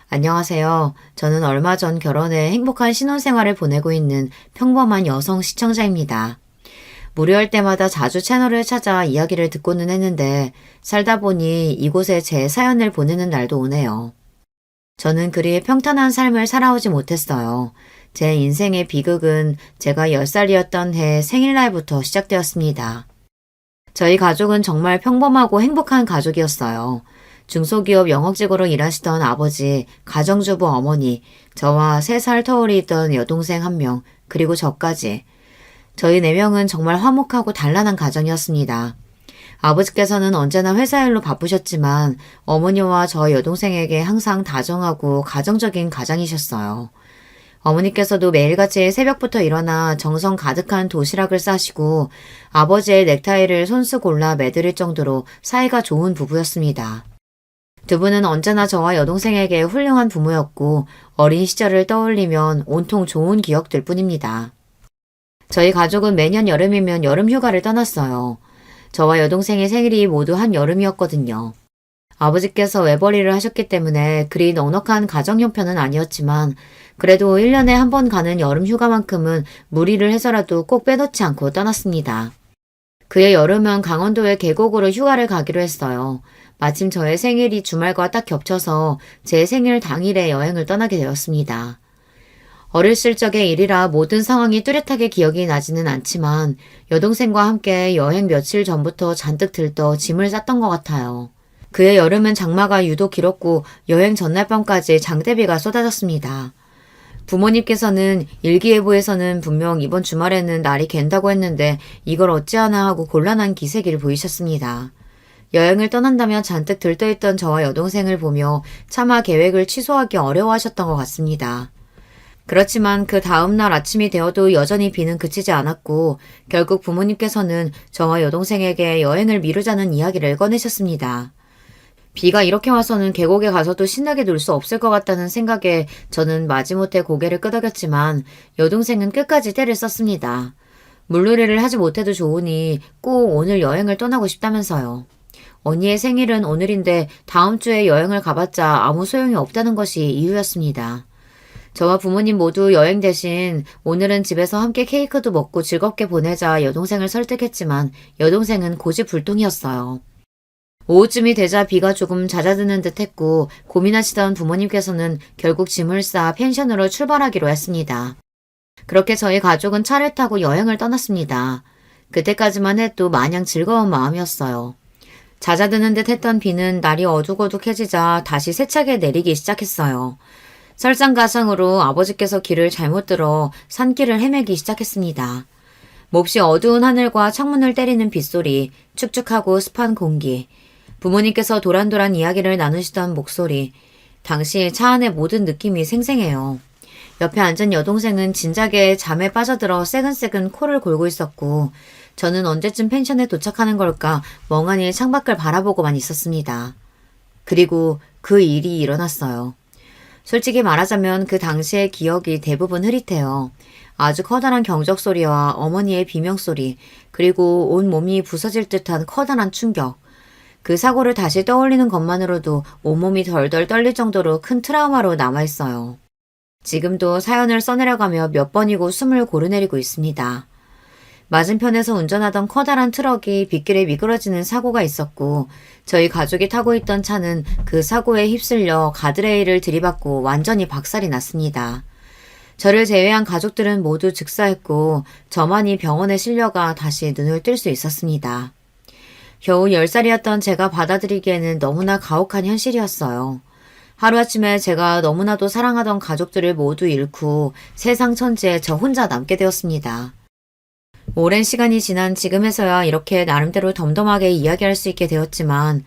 안녕하세요. 저는 얼마 전 결혼해 행복한 신혼생활을 보내고 있는 평범한 여성 시청자입니다. 무료할 때마다 자주 채널을 찾아 이야기를 듣고는 했는데 살다 보니 이곳에 제 사연을 보내는 날도 오네요. 저는 그리 평탄한 삶을 살아오지 못했어요. 제 인생의 비극은 제가 10살이었던 해 생일날부터 시작되었습니다. 저희 가족은 정말 평범하고 행복한 가족이었어요. 중소기업 영업직으로 일하시던 아버지, 가정주부 어머니, 저와 3살 터울이 있던 여동생 1명, 그리고 저까지. 저희 4명은 정말 화목하고 단란한 가정이었습니다. 아버지께서는 언제나 회사 일로 바쁘셨지만 어머니와 저 여동생에게 항상 다정하고 가정적인 가장이셨어요. 어머니께서도 매일같이 새벽부터 일어나 정성 가득한 도시락을 싸시고 아버지의 넥타이를 손수 골라 매드릴 정도로 사이가 좋은 부부였습니다. 두 분은 언제나 저와 여동생에게 훌륭한 부모였고 어린 시절을 떠올리면 온통 좋은 기억들 뿐입니다. 저희 가족은 매년 여름이면 여름 휴가를 떠났어요. 저와 여동생의 생일이 모두 한 여름이었거든요. 아버지께서 외벌이를 하셨기 때문에 그리 넉넉한 가정 형편은 아니었지만 그래도 1년에 한 번 가는 여름 휴가만큼은 무리를 해서라도 꼭 빼놓지 않고 떠났습니다. 그해 여름은 강원도의 계곡으로 휴가를 가기로 했어요. 마침 저의 생일이 주말과 딱 겹쳐서 제 생일 당일에 여행을 떠나게 되었습니다. 어렸을 적의 일이라 모든 상황이 뚜렷하게 기억이 나지는 않지만 여동생과 함께 여행 며칠 전부터 잔뜩 들떠 짐을 쌌던 것 같아요. 그해 여름은 장마가 유독 길었고 여행 전날 밤까지 장대비가 쏟아졌습니다. 부모님께서는 일기예보에서는 분명 이번 주말에는 날이 갠다고 했는데 이걸 어찌하나 하고 곤란한 기세기를 보이셨습니다. 여행을 떠난다며 잔뜩 들떠있던 저와 여동생을 보며 차마 계획을 취소하기 어려워하셨던 것 같습니다. 그렇지만 그 다음날 아침이 되어도 여전히 비는 그치지 않았고 결국 부모님께서는 저와 여동생에게 여행을 미루자는 이야기를 꺼내셨습니다. 비가 이렇게 와서는 계곡에 가서도 신나게 놀 수 없을 것 같다는 생각에 저는 마지못해 고개를 끄덕였지만 여동생은 끝까지 떼를 썼습니다. 물놀이를 하지 못해도 좋으니 꼭 오늘 여행을 떠나고 싶다면서요. 언니의 생일은 오늘인데 다음 주에 여행을 가봤자 아무 소용이 없다는 것이 이유였습니다. 저와 부모님 모두 여행 대신 오늘은 집에서 함께 케이크도 먹고 즐겁게 보내자 여동생을 설득했지만 여동생은 고집불통이었어요. 오후쯤이 되자 비가 조금 잦아드는 듯 했고 고민하시던 부모님께서는 결국 짐을 싸 펜션으로 출발하기로 했습니다. 그렇게 저희 가족은 차를 타고 여행을 떠났습니다. 그때까지만 해도 마냥 즐거운 마음이었어요. 잦아드는 듯 했던 비는 날이 어둑어둑해지자 다시 세차게 내리기 시작했어요. 설상가상으로 아버지께서 길을 잘못 들어 산길을 헤매기 시작했습니다. 몹시 어두운 하늘과 창문을 때리는 빗소리, 축축하고 습한 공기, 부모님께서 도란도란 이야기를 나누시던 목소리, 당시 차 안의 모든 느낌이 생생해요. 옆에 앉은 여동생은 진작에 잠에 빠져들어 새근새근 코를 골고 있었고 저는 언제쯤 펜션에 도착하는 걸까 멍하니 창밖을 바라보고만 있었습니다. 그리고 그 일이 일어났어요. 솔직히 말하자면 그 당시의 기억이 대부분 흐릿해요. 아주 커다란 경적 소리와 어머니의 비명소리, 그리고 온 몸이 부서질 듯한 커다란 충격. 그 사고를 다시 떠올리는 것만으로도 온몸이 덜덜 떨릴 정도로 큰 트라우마로 남아있어요. 지금도 사연을 써내려가며 몇 번이고 숨을 고르내리고 있습니다. 맞은편에서 운전하던 커다란 트럭이 빗길에 미끄러지는 사고가 있었고 저희 가족이 타고 있던 차는 그 사고에 휩쓸려 가드레일을 들이받고 완전히 박살이 났습니다. 저를 제외한 가족들은 모두 즉사했고 저만이 병원에 실려가 다시 눈을 뜰 수 있었습니다. 겨우 10살이었던 제가 받아들이기에는 너무나 가혹한 현실이었어요. 하루아침에 제가 너무나도 사랑하던 가족들을 모두 잃고 세상 천지에 저 혼자 남게 되었습니다. 오랜 시간이 지난 지금에서야 이렇게 나름대로 덤덤하게 이야기할 수 있게 되었지만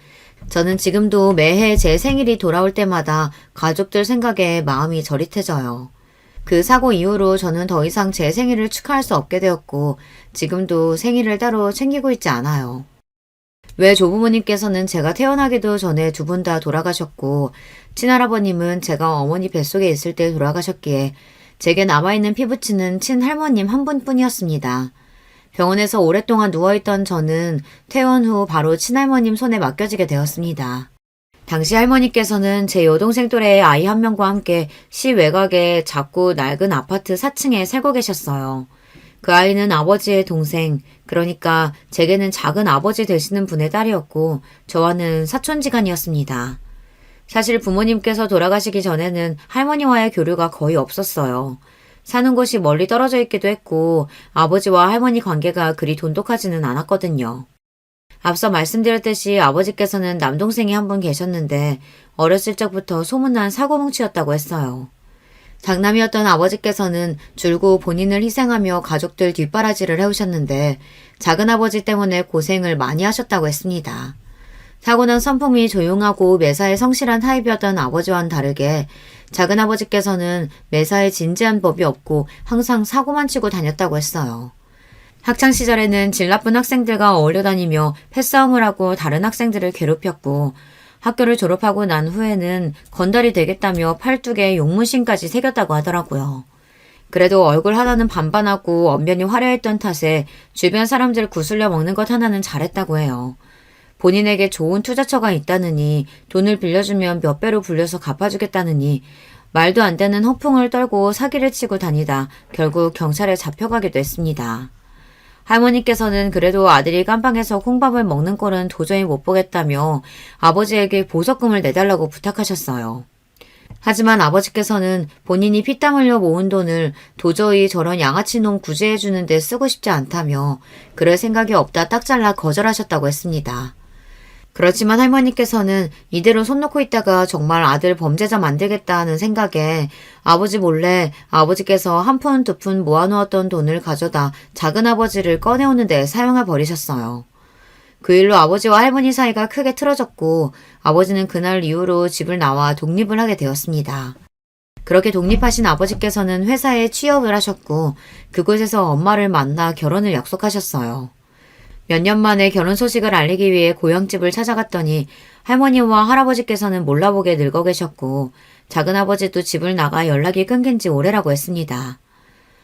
저는 지금도 매해 제 생일이 돌아올 때마다 가족들 생각에 마음이 저릿해져요. 그 사고 이후로 저는 더 이상 제 생일을 축하할 수 없게 되었고 지금도 생일을 따로 챙기고 있지 않아요. 외 조부모님께서는 제가 태어나기도 전에 두 분 다 돌아가셨고 친할아버님은 제가 어머니 뱃속에 있을 때 돌아가셨기에 제게 남아있는 피부치는 친할머님 한 분뿐이었습니다. 병원에서 오랫동안 누워있던 저는 퇴원 후 바로 친할머님 손에 맡겨지게 되었습니다. 당시 할머니께서는 제 여동생 또래의 아이 한 명과 함께 시 외곽의 작고 낡은 아파트 4층에 살고 계셨어요. 그 아이는 아버지의 동생, 그러니까 제게는 작은 아버지 되시는 분의 딸이었고 저와는 사촌지간이었습니다. 사실 부모님께서 돌아가시기 전에는 할머니와의 교류가 거의 없었어요. 사는 곳이 멀리 떨어져 있기도 했고 아버지와 할머니 관계가 그리 돈독하지는 않았거든요. 앞서 말씀드렸듯이 아버지께서는 남동생이 한 분 계셨는데 어렸을 적부터 소문난 사고뭉치였다고 했어요. 장남이었던 아버지께서는 줄곧 본인을 희생하며 가족들 뒷바라지를 해오셨는데 작은아버지 때문에 고생을 많이 하셨다고 했습니다. 타고난 성품이 조용하고 매사에 성실한 타입이었던 아버지와는 다르게 작은아버지께서는 매사에 진지한 법이 없고 항상 사고만 치고 다녔다고 했어요. 학창시절에는 질 나쁜 학생들과 어울려 다니며 패싸움을 하고 다른 학생들을 괴롭혔고 학교를 졸업하고 난 후에는 건달이 되겠다며 팔뚝에 용문신까지 새겼다고 하더라고요. 그래도 얼굴 하나는 반반하고 언변이 화려했던 탓에 주변 사람들 구슬려 먹는 것 하나는 잘했다고 해요. 본인에게 좋은 투자처가 있다느니 돈을 빌려주면 몇 배로 불려서 갚아주겠다느니 말도 안 되는 허풍을 떨고 사기를 치고 다니다 결국 경찰에 잡혀가기도 했습니다. 할머니께서는 그래도 아들이 깜빵에서 콩밥을 먹는 꼴은 도저히 못 보겠다며 아버지에게 보석금을 내달라고 부탁하셨어요. 하지만 아버지께서는 본인이 피땀 흘려 모은 돈을 도저히 저런 양아치 놈 구제해주는 데 쓰고 싶지 않다며 그럴 생각이 없다 딱 잘라 거절하셨다고 했습니다. 그렇지만 할머니께서는 이대로 손 놓고 있다가 정말 아들 범죄자 만들겠다 하는 생각에 아버지 몰래 아버지께서 한 푼 두 푼 모아놓았던 돈을 가져다 작은아버지를 꺼내오는 데 사용해 버리셨어요. 그 일로 아버지와 할머니 사이가 크게 틀어졌고 아버지는 그날 이후로 집을 나와 독립을 하게 되었습니다. 그렇게 독립하신 아버지께서는 회사에 취업을 하셨고 그곳에서 엄마를 만나 결혼을 약속하셨어요. 몇 년 만에 결혼 소식을 알리기 위해 고향집을 찾아갔더니 할머니와 할아버지께서는 몰라보게 늙어 계셨고 작은아버지도 집을 나가 연락이 끊긴 지 오래라고 했습니다.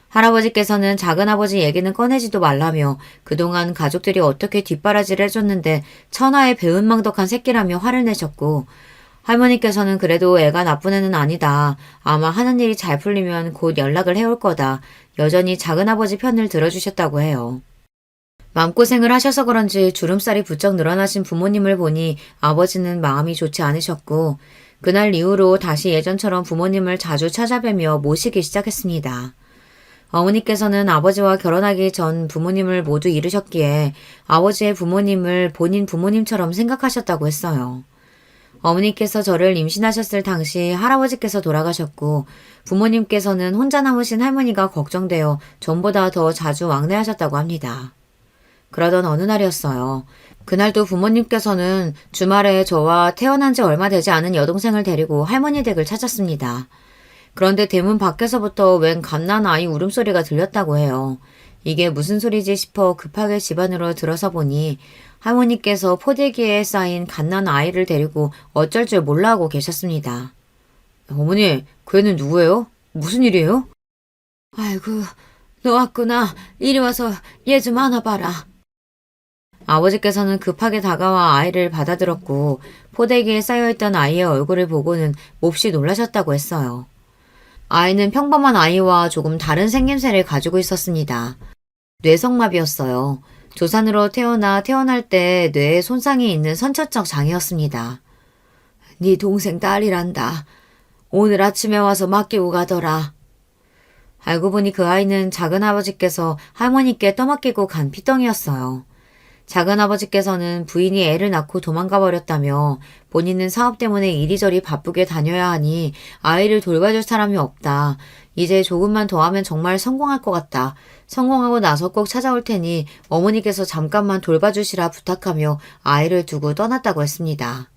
할아버지께서는 작은아버지 얘기는 꺼내지도 말라며 그동안 가족들이 어떻게 뒷바라지를 해줬는데 천하의 배은망덕한 새끼라며 화를 내셨고 할머니께서는 그래도 애가 나쁜 애는 아니다. 아마 하는 일이 잘 풀리면 곧 연락을 해올 거다. 여전히 작은아버지 편을 들어주셨다고 해요. 마음고생을 하셔서 그런지 주름살이 부쩍 늘어나신 부모님을 보니 아버지는 마음이 좋지 않으셨고 그날 이후로 다시 예전처럼 부모님을 자주 찾아뵈며 모시기 시작했습니다. 어머니께서는 아버지와 결혼하기 전 부모님을 모두 잃으셨기에 아버지의 부모님을 본인 부모님처럼 생각하셨다고 했어요. 어머니께서 저를 임신하셨을 당시 할아버지께서 돌아가셨고 부모님께서는 혼자 남으신 할머니가 걱정되어 전보다 더 자주 왕래하셨다고 합니다. 그러던 어느 날이었어요. 그날도 부모님께서는 주말에 저와 태어난 지 얼마 되지 않은 여동생을 데리고 할머니 댁을 찾았습니다. 그런데 대문 밖에서부터 웬 갓난 아이 울음소리가 들렸다고 해요. 이게 무슨 소리지 싶어 급하게 집 안으로 들어서 보니 할머니께서 포대기에 쌓인 갓난 아이를 데리고 어쩔 줄 몰라 하고 계셨습니다. 어머니, 그 애는 누구예요? 무슨 일이에요? 아이고, 너 왔구나. 이리 와서 얘 좀 안아봐라. 아버지께서는 급하게 다가와 아이를 받아들었고 포대기에 쌓여있던 아이의 얼굴을 보고는 몹시 놀라셨다고 했어요. 아이는 평범한 아이와 조금 다른 생김새를 가지고 있었습니다. 뇌성마비였어요. 조산으로 태어날 때 뇌에 손상이 있는 선천적 장애였습니다. 네 동생 딸이란다. 오늘 아침에 와서 맡기고 가더라. 알고 보니 그 아이는 작은아버지께서 할머니께 떠맡기고 간 피덩이였어요. 작은아버지께서는 부인이 애를 낳고 도망가 버렸다며 본인은 사업 때문에 이리저리 바쁘게 다녀야 하니 아이를 돌봐줄 사람이 없다. 이제 조금만 더 하면 정말 성공할 것 같다. 성공하고 나서 꼭 찾아올 테니 어머니께서 잠깐만 돌봐주시라 부탁하며 아이를 두고 떠났다고 했습니다.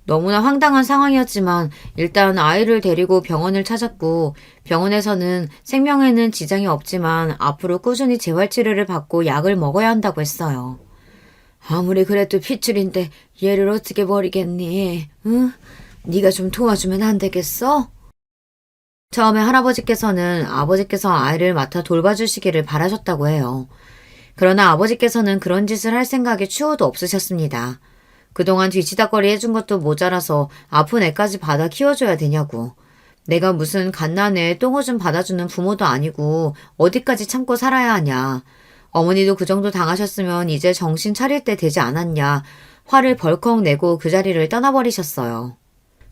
너무나 황당한 상황이었지만 일단 아이를 데리고 병원을 찾았고 병원에서는 생명에는 지장이 없지만 앞으로 꾸준히 재활치료를 받고 약을 먹어야 한다고 했어요. 아무리 그래도 핏줄인데 얘를 어떻게 버리겠니? 응? 네가 좀 도와주면 안 되겠어? 처음에 할아버지께서는 아버지께서 아이를 맡아 돌봐주시기를 바라셨다고 해요. 그러나 아버지께서는 그런 짓을 할 생각이 추호도 없으셨습니다. 그동안 뒤치다꺼리 해준 것도 모자라서 아픈 애까지 받아 키워줘야 되냐고. 내가 무슨 갓난애 똥오줌 받아주는 부모도 아니고 어디까지 참고 살아야 하냐. 어머니도 그 정도 당하셨으면 이제 정신 차릴 때 되지 않았냐. 화를 벌컥 내고 그 자리를 떠나버리셨어요.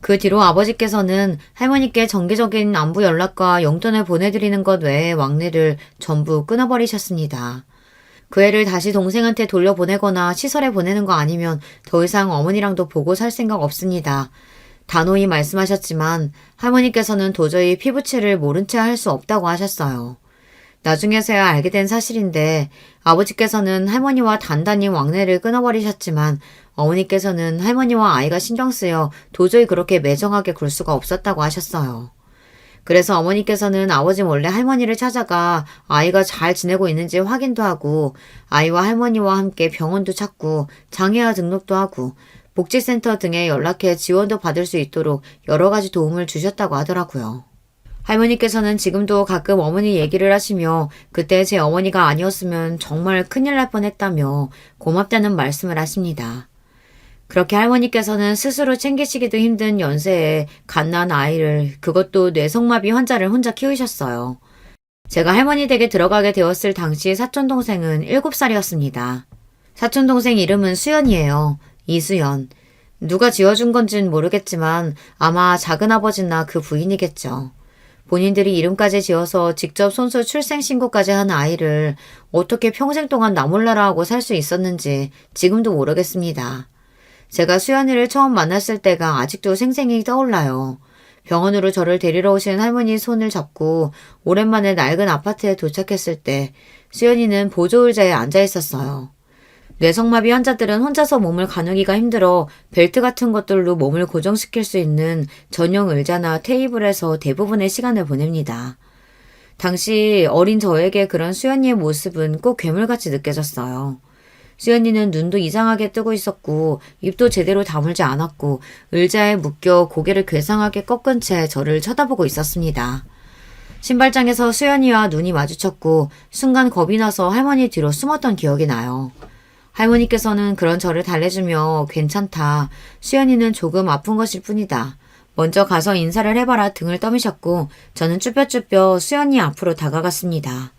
그 뒤로 아버지께서는 할머니께 정기적인 안부 연락과 용돈을 보내드리는 것 외에 왕래를 전부 끊어버리셨습니다. 그 애를 다시 동생한테 돌려보내거나 시설에 보내는 거 아니면 더 이상 어머니랑도 보고 살 생각 없습니다. 단호히 말씀하셨지만 할머니께서는 도저히 피부치를 모른 채 할 수 없다고 하셨어요. 나중에서야 알게 된 사실인데 아버지께서는 할머니와 단단히 왕래를 끊어버리셨지만 어머니께서는 할머니와 아이가 신경 쓰여 도저히 그렇게 매정하게 굴 수가 없었다고 하셨어요. 그래서 어머니께서는 아버지 몰래 할머니를 찾아가 아이가 잘 지내고 있는지 확인도 하고 아이와 할머니와 함께 병원도 찾고 장애아 등록도 하고 복지센터 등에 연락해 지원도 받을 수 있도록 여러 가지 도움을 주셨다고 하더라고요. 할머니께서는 지금도 가끔 어머니 얘기를 하시며 그때 제 어머니가 아니었으면 정말 큰일 날 뻔했다며 고맙다는 말씀을 하십니다. 그렇게 할머니께서는 스스로 챙기시기도 힘든 연세에 갓난 아이를, 그것도 뇌성마비 환자를 혼자 키우셨어요. 제가 할머니 댁에 들어가게 되었을 당시 사촌동생은 7살이었습니다. 사촌동생 이름은 수연이에요. 이수연. 누가 지어준 건진 모르겠지만 아마 작은아버지나 그 부인이겠죠. 본인들이 이름까지 지어서 직접 손수 출생신고까지 한 아이를 어떻게 평생 동안 나 몰라라 하고 살 수 있었는지 지금도 모르겠습니다. 제가 수연이를 처음 만났을 때가 아직도 생생히 떠올라요. 병원으로 저를 데리러 오신 할머니 손을 잡고 오랜만에 낡은 아파트에 도착했을 때 수연이는 보조의자에 앉아 있었어요. 뇌성마비 환자들은 혼자서 몸을 가누기가 힘들어 벨트 같은 것들로 몸을 고정시킬 수 있는 전용 의자나 테이블에서 대부분의 시간을 보냅니다. 당시 어린 저에게 그런 수연이의 모습은 꼭 괴물같이 느껴졌어요. 수연이는 눈도 이상하게 뜨고 있었고 입도 제대로 다물지 않았고 의자에 묶여 고개를 괴상하게 꺾은 채 저를 쳐다보고 있었습니다. 신발장에서 수연이와 눈이 마주쳤고 순간 겁이 나서 할머니 뒤로 숨었던 기억이 나요. 할머니께서는 그런 저를 달래주며 괜찮다. 수연이는 조금 아픈 것일 뿐이다. 먼저 가서 인사를 해봐라 등을 떠미셨고 저는 쭈뼛쭈뼛 수연이 앞으로 다가갔습니다.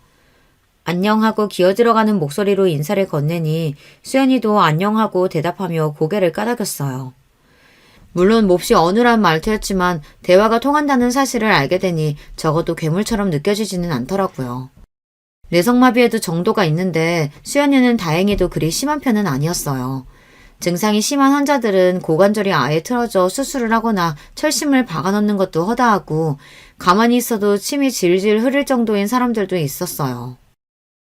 안녕하고 기어들어가는 목소리로 인사를 건네니 수연이도 안녕하고 대답하며 고개를 까닥였어요. 물론 몹시 어눌한 말투였지만 대화가 통한다는 사실을 알게 되니 적어도 괴물처럼 느껴지지는 않더라고요. 뇌성마비에도 정도가 있는데 수연이는 다행히도 그리 심한 편은 아니었어요. 증상이 심한 환자들은 고관절이 아예 틀어져 수술을 하거나 철심을 박아넣는 것도 허다하고 가만히 있어도 침이 질질 흐를 정도인 사람들도 있었어요.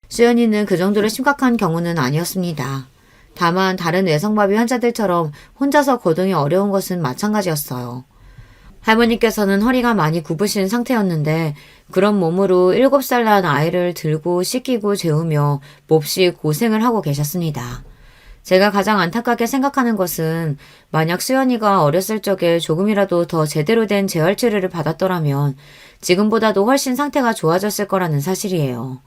수연이는 그 정도로 심각한 경우는 아니었습니다. 다만 다른 뇌성마비 환자들처럼 혼자서 거동이 어려운 것은 마찬가지였어요. 할머니께서는 허리가 많이 굽으신 상태였는데 그런 몸으로 7살 난 아이를 들고 씻기고 재우며 몹시 고생을 하고 계셨습니다. 제가 가장 안타깝게 생각하는 것은 만약 수연이가 어렸을 적에 조금이라도 더 제대로 된 재활치료를 받았더라면 지금보다도 훨씬 상태가 좋아졌을 거라는 사실이에요.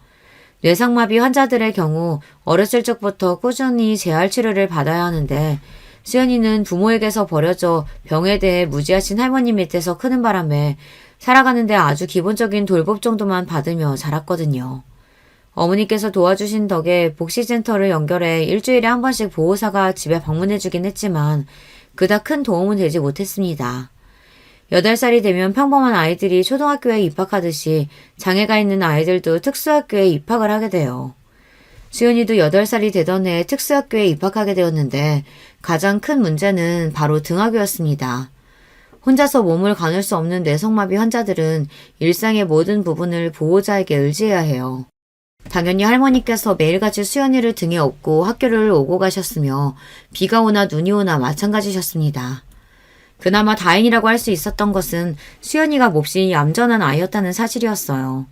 뇌성마비 환자들의 경우 어렸을 적부터 꾸준히 재활치료를 받아야 하는데 수연이는 부모에게서 버려져 병에 대해 무지하신 할머니 밑에서 크는 바람에 살아가는데 아주 기본적인 돌봄 정도만 받으며 자랐거든요. 어머니께서 도와주신 덕에 복지센터를 연결해 일주일에 한 번씩 보호사가 집에 방문해주긴 했지만 그닥 큰 도움은 되지 못했습니다. 8살이 되면 평범한 아이들이 초등학교에 입학하듯이 장애가 있는 아이들도 특수학교에 입학을 하게 돼요. 수연이도 8살이 되던 해에 특수학교에 입학하게 되었는데 가장 큰 문제는 바로 등하교였습니다. 혼자서 몸을 가눌 수 없는 뇌성마비 환자들은 일상의 모든 부분을 보호자에게 의지해야 해요. 당연히 할머니께서 매일같이 수연이를 등에 업고 학교를 오고 가셨으며 비가 오나 눈이 오나 마찬가지셨습니다. 그나마 다행이라고 할 수 있었던 것은 수연이가 몹시 얌전한 아이였다는 사실이었어요.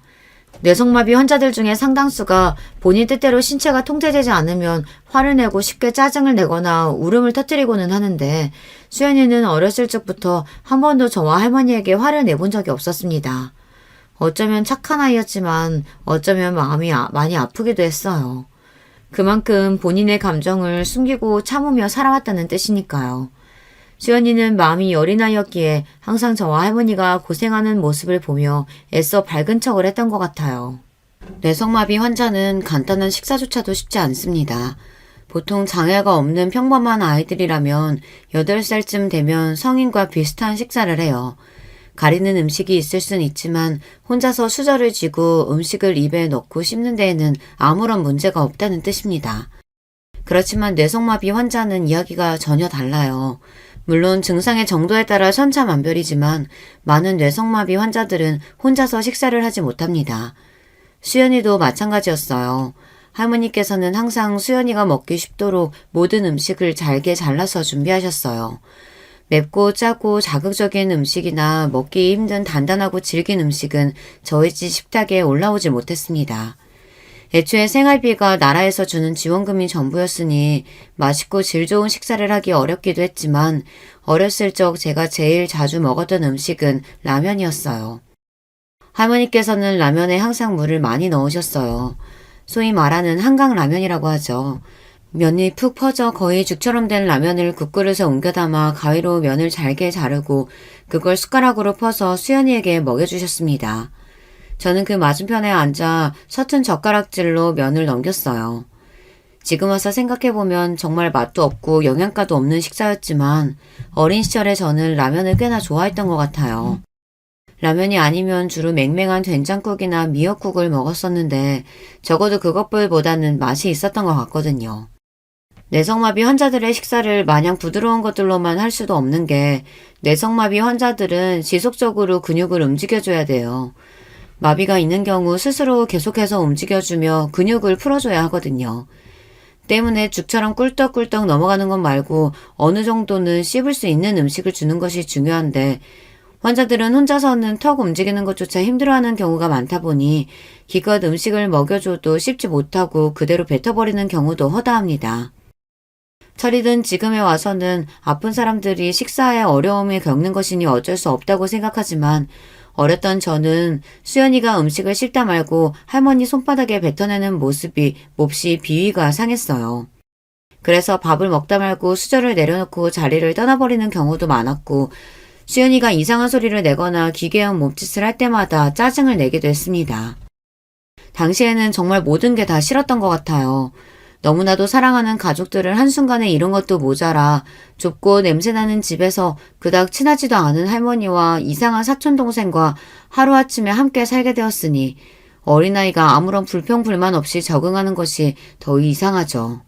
뇌성마비 환자들 중에 상당수가 본인 뜻대로 신체가 통제되지 않으면 화를 내고 쉽게 짜증을 내거나 울음을 터뜨리고는 하는데 수연이는 어렸을 적부터 한 번도 저와 할머니에게 화를 내본 적이 없었습니다. 어쩌면 착한 아이였지만 어쩌면 마음이 많이 아프기도 했어요. 그만큼 본인의 감정을 숨기고 참으며 살아왔다는 뜻이니까요. 수연이는 마음이 여린 아이였기에 항상 저와 할머니가 고생하는 모습을 보며 애써 밝은 척을 했던 것 같아요. 뇌성마비 환자는 간단한 식사조차도 쉽지 않습니다. 보통 장애가 없는 평범한 아이들이라면 8살쯤 되면 성인과 비슷한 식사를 해요. 가리는 음식이 있을 순 있지만 혼자서 수저를 쥐고 음식을 입에 넣고 씹는 데에는 아무런 문제가 없다는 뜻입니다. 그렇지만 뇌성마비 환자는 이야기가 전혀 달라요. 물론 증상의 정도에 따라 천차만별이지만 많은 뇌성마비 환자들은 혼자서 식사를 하지 못합니다. 수연이도 마찬가지였어요. 할머니께서는 항상 수연이가 먹기 쉽도록 모든 음식을 잘게 잘라서 준비하셨어요. 맵고 짜고 자극적인 음식이나 먹기 힘든 단단하고 질긴 음식은 저희 집 식탁에 올라오지 못했습니다. 애초에 생활비가 나라에서 주는 지원금이 전부였으니 맛있고 질 좋은 식사를 하기 어렵기도 했지만 어렸을 적 제가 제일 자주 먹었던 음식은 라면이었어요. 할머니께서는 라면에 항상 물을 많이 넣으셨어요. 소위 말하는 한강라면이라고 하죠. 면이 푹 퍼져 거의 죽처럼 된 라면을 국그릇에 옮겨 담아 가위로 면을 잘게 자르고 그걸 숟가락으로 퍼서 수연이에게 먹여주셨습니다. 저는 그 맞은편에 앉아 서툰 젓가락질로 면을 넘겼어요. 지금 와서 생각해보면 정말 맛도 없고 영양가도 없는 식사였지만 어린 시절에 저는 라면을 꽤나 좋아했던 것 같아요. 라면이 아니면 주로 맹맹한 된장국이나 미역국을 먹었었는데 적어도 그것보다는 맛이 있었던 것 같거든요. 뇌성마비 환자들의 식사를 마냥 부드러운 것들로만 할 수도 없는 게 뇌성마비 환자들은 지속적으로 근육을 움직여줘야 돼요. 마비가 있는 경우 스스로 계속해서 움직여주며 근육을 풀어줘야 하거든요. 때문에 죽처럼 꿀떡꿀떡 넘어가는 것 말고 어느 정도는 씹을 수 있는 음식을 주는 것이 중요한데 환자들은 혼자서는 턱 움직이는 것조차 힘들어하는 경우가 많다 보니 기껏 음식을 먹여줘도 씹지 못하고 그대로 뱉어버리는 경우도 허다합니다. 철이 든 지금에 와서는 아픈 사람들이 식사에 어려움을 겪는 것이니 어쩔 수 없다고 생각하지만 어렸던 저는 수연이가 음식을 씹다 말고 할머니 손바닥에 뱉어내는 모습이 몹시 비위가 상했어요. 그래서 밥을 먹다 말고 수저를 내려놓고 자리를 떠나버리는 경우도 많았고 수연이가 이상한 소리를 내거나 기괴한 몸짓을 할 때마다 짜증을 내기도 했습니다. 당시에는 정말 모든 게 다 싫었던 것 같아요. 너무나도 사랑하는 가족들을 한순간에 잃은 것도 모자라 좁고 냄새나는 집에서 그닥 친하지도 않은 할머니와 이상한 사촌동생과 하루아침에 함께 살게 되었으니 어린아이가 아무런 불평불만 없이 적응하는 것이 더 이상하죠.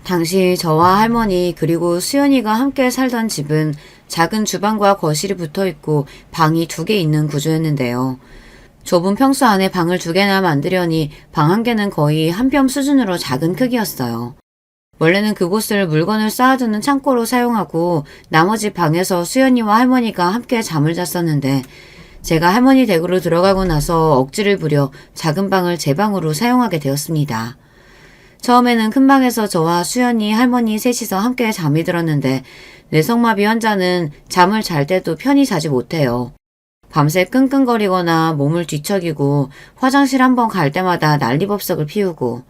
당시 저와 할머니 그리고 수연이가 함께 살던 집은 작은 주방과 거실이 붙어있고 방이 2개 있는 구조였는데요. 좁은 평수 안에 방을 2개나 만들려니 방 1개는 거의 한 뼘 수준으로 작은 크기였어요. 원래는 그곳을 물건을 쌓아두는 창고로 사용하고 나머지 방에서 수연이와 할머니가 함께 잠을 잤었는데 제가 할머니 댁으로 들어가고 나서 억지를 부려 작은 방을 제 방으로 사용하게 되었습니다. 처음에는 큰 방에서 저와 수연이, 할머니 셋이서 함께 잠이 들었는데 뇌성마비 환자는 잠을 잘 때도 편히 자지 못해요. 밤새 끙끙거리거나 몸을 뒤척이고 화장실 한번 갈 때마다 난리법석을 피우고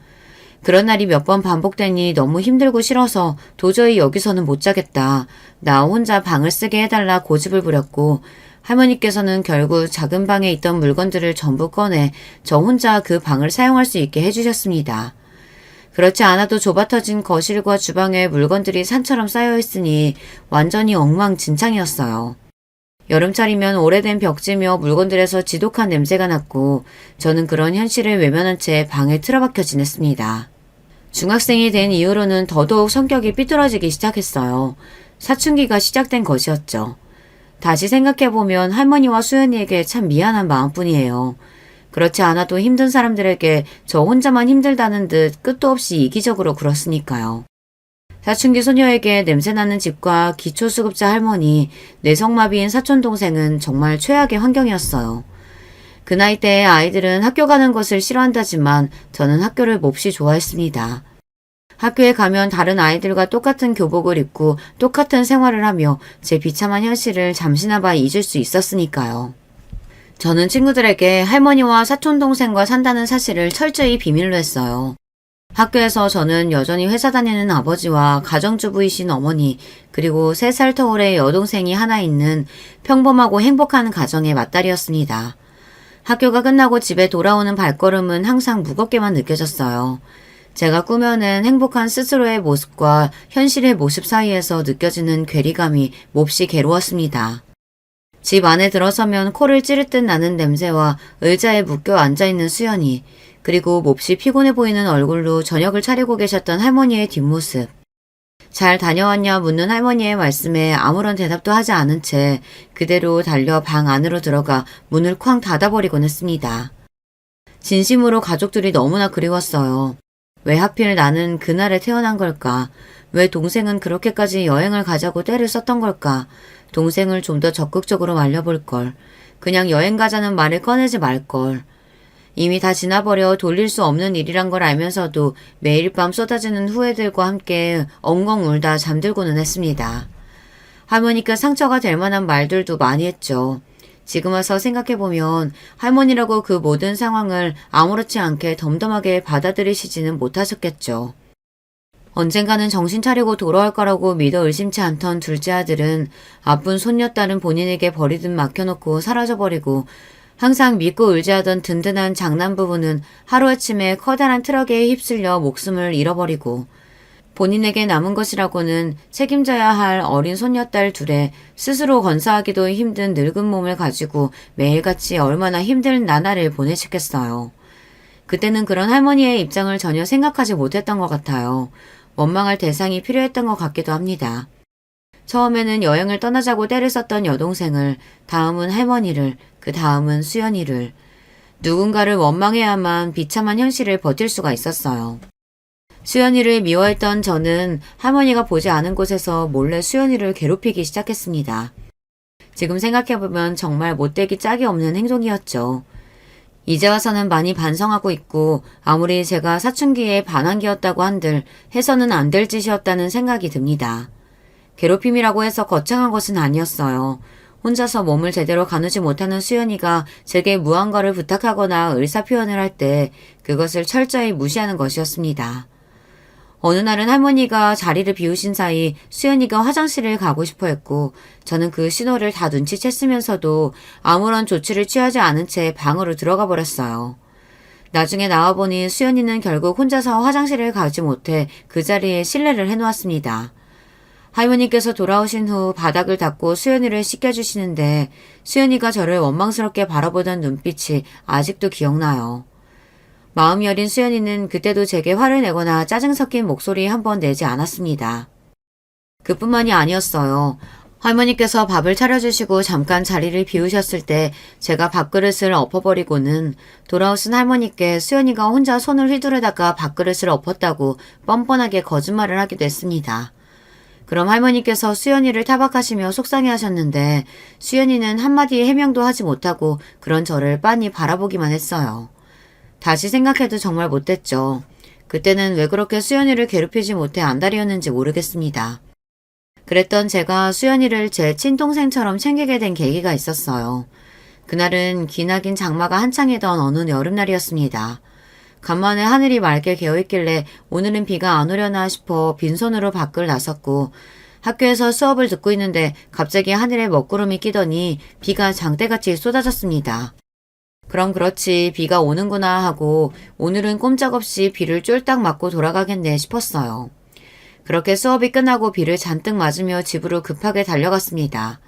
그런 날이 몇 번 반복되니 너무 힘들고 싫어서 도저히 여기서는 못 자겠다. 나 혼자 방을 쓰게 해달라 고집을 부렸고 할머니께서는 결국 작은 방에 있던 물건들을 전부 꺼내 저 혼자 그 방을 사용할 수 있게 해주셨습니다. 그렇지 않아도 좁아터진 거실과 주방에 물건들이 산처럼 쌓여있으니 완전히 엉망진창이었어요. 여름철이면 오래된 벽지며 물건들에서 지독한 냄새가 났고 저는 그런 현실을 외면한 채 방에 틀어박혀 지냈습니다. 중학생이 된 이후로는 더더욱 성격이 삐뚤어지기 시작했어요. 사춘기가 시작된 것이었죠. 다시 생각해보면 할머니와 수연이에게 참 미안한 마음뿐이에요. 그렇지 않아도 힘든 사람들에게 저 혼자만 힘들다는 듯 끝도 없이 이기적으로 굴었으니까요. 사춘기 소녀에게 냄새나는 집과 기초수급자 할머니, 뇌성마비인 사촌동생은 정말 최악의 환경이었어요. 그 나이대의 아이들은 학교 가는 것을 싫어한다지만 저는 학교를 몹시 좋아했습니다. 학교에 가면 다른 아이들과 똑같은 교복을 입고 똑같은 생활을 하며 제 비참한 현실을 잠시나마 잊을 수 있었으니까요. 저는 친구들에게 할머니와 사촌동생과 산다는 사실을 철저히 비밀로 했어요. 학교에서 저는 여전히 회사 다니는 아버지와 가정주부이신 어머니, 그리고 3살 터울의 여동생이 하나 있는 평범하고 행복한 가정의 맏딸이었습니다. 학교가 끝나고 집에 돌아오는 발걸음은 항상 무겁게만 느껴졌어요. 제가 꾸며낸 행복한 스스로의 모습과 현실의 모습 사이에서 느껴지는 괴리감이 몹시 괴로웠습니다. 집 안에 들어서면 코를 찌를 듯 나는 냄새와 의자에 묶여 앉아있는 수연이, 그리고 몹시 피곤해 보이는 얼굴로 저녁을 차리고 계셨던 할머니의 뒷모습. 잘 다녀왔냐 묻는 할머니의 말씀에 아무런 대답도 하지 않은 채 그대로 달려 방 안으로 들어가 문을 쾅 닫아버리곤 했습니다. 진심으로 가족들이 너무나 그리웠어요. 왜 하필 나는 그날에 태어난 걸까? 왜 동생은 그렇게까지 여행을 가자고 떼를 썼던 걸까? 동생을 좀 더 적극적으로 말려볼 걸. 그냥 여행 가자는 말을 꺼내지 말 걸. 이미 다 지나버려 돌릴 수 없는 일이란 걸 알면서도 매일 밤 쏟아지는 후회들과 함께 엉엉 울다 잠들고는 했습니다. 할머니께 상처가 될 만한 말들도 많이 했죠. 지금 와서 생각해보면 할머니라고 그 모든 상황을 아무렇지 않게 덤덤하게 받아들이시지는 못하셨겠죠. 언젠가는 정신 차리고 돌아올 거라고 믿어 의심치 않던 둘째 아들은 아픈 손녀딸은 본인에게 버리듯 맡겨놓고 사라져버리고, 항상 믿고 의지하던 든든한 장남 부부는 하루아침에 커다란 트럭에 휩쓸려 목숨을 잃어버리고, 본인에게 남은 것이라고는 책임져야 할 어린 손녀딸 둘에 스스로 건사하기도 힘든 늙은 몸을 가지고 매일같이 얼마나 힘든 나날을 보내셨겠어요. 그때는 그런 할머니의 입장을 전혀 생각하지 못했던 것 같아요. 원망할 대상이 필요했던 것 같기도 합니다. 처음에는 여행을 떠나자고 떼를 썼던 여동생을, 다음은 할머니를, 그 다음은 수연이를, 누군가를 원망해야만 비참한 현실을 버틸 수가 있었어요. 수연이를 미워했던 저는 할머니가 보지 않은 곳에서 몰래 수연이를 괴롭히기 시작했습니다. 지금 생각해보면 정말 못되기 짝이 없는 행동이었죠. 이제 와서는 많이 반성하고 있고, 아무리 제가 사춘기에 반항기였다고 한들 해서는 안 될 짓이었다는 생각이 듭니다. 괴롭힘이라고 해서 거창한 것은 아니었어요. 혼자서 몸을 제대로 가누지 못하는 수연이가 제게 무언가를 부탁하거나 의사표현을 할 때 그것을 철저히 무시하는 것이었습니다. 어느 날은 할머니가 자리를 비우신 사이 수연이가 화장실을 가고 싶어 했고, 저는 그 신호를 다 눈치챘으면서도 아무런 조치를 취하지 않은 채 방으로 들어가 버렸어요. 나중에 나와보니 수연이는 결국 혼자서 화장실을 가지 못해 그 자리에 실내를 해놓았습니다. 할머니께서 돌아오신 후 바닥을 닦고 수연이를 씻겨주시는데 수연이가 저를 원망스럽게 바라보던 눈빛이 아직도 기억나요. 마음이 여린 수연이는 그때도 제게 화를 내거나 짜증 섞인 목소리 한 번 내지 않았습니다. 그뿐만이 아니었어요. 할머니께서 밥을 차려주시고 잠깐 자리를 비우셨을 때 제가 밥그릇을 엎어버리고는 돌아오신 할머니께 수연이가 혼자 손을 휘두르다가 밥그릇을 엎었다고 뻔뻔하게 거짓말을 하기도 했습니다. 그럼 할머니께서 수연이를 타박하시며 속상해하셨는데 수연이는 한마디 해명도 하지 못하고 그런 저를 빤히 바라보기만 했어요. 다시 생각해도 정말 못됐죠. 그때는 왜 그렇게 수연이를 괴롭히지 못해 안달이었는지 모르겠습니다. 그랬던 제가 수연이를 제 친동생처럼 챙기게 된 계기가 있었어요. 그날은 기나긴 장마가 한창이던 어느 여름날이었습니다. 간만에 하늘이 맑게 개어있길래 오늘은 비가 안 오려나 싶어 빈손으로 밖을 나섰고, 학교에서 수업을 듣고 있는데 갑자기 하늘에 먹구름이 끼더니 비가 장대같이 쏟아졌습니다. 그럼 그렇지, 비가 오는구나 하고 오늘은 꼼짝없이 비를 쫄딱 맞고 돌아가겠네 싶었어요. 그렇게 수업이 끝나고 비를 잔뜩 맞으며 집으로 급하게 달려갔습니다.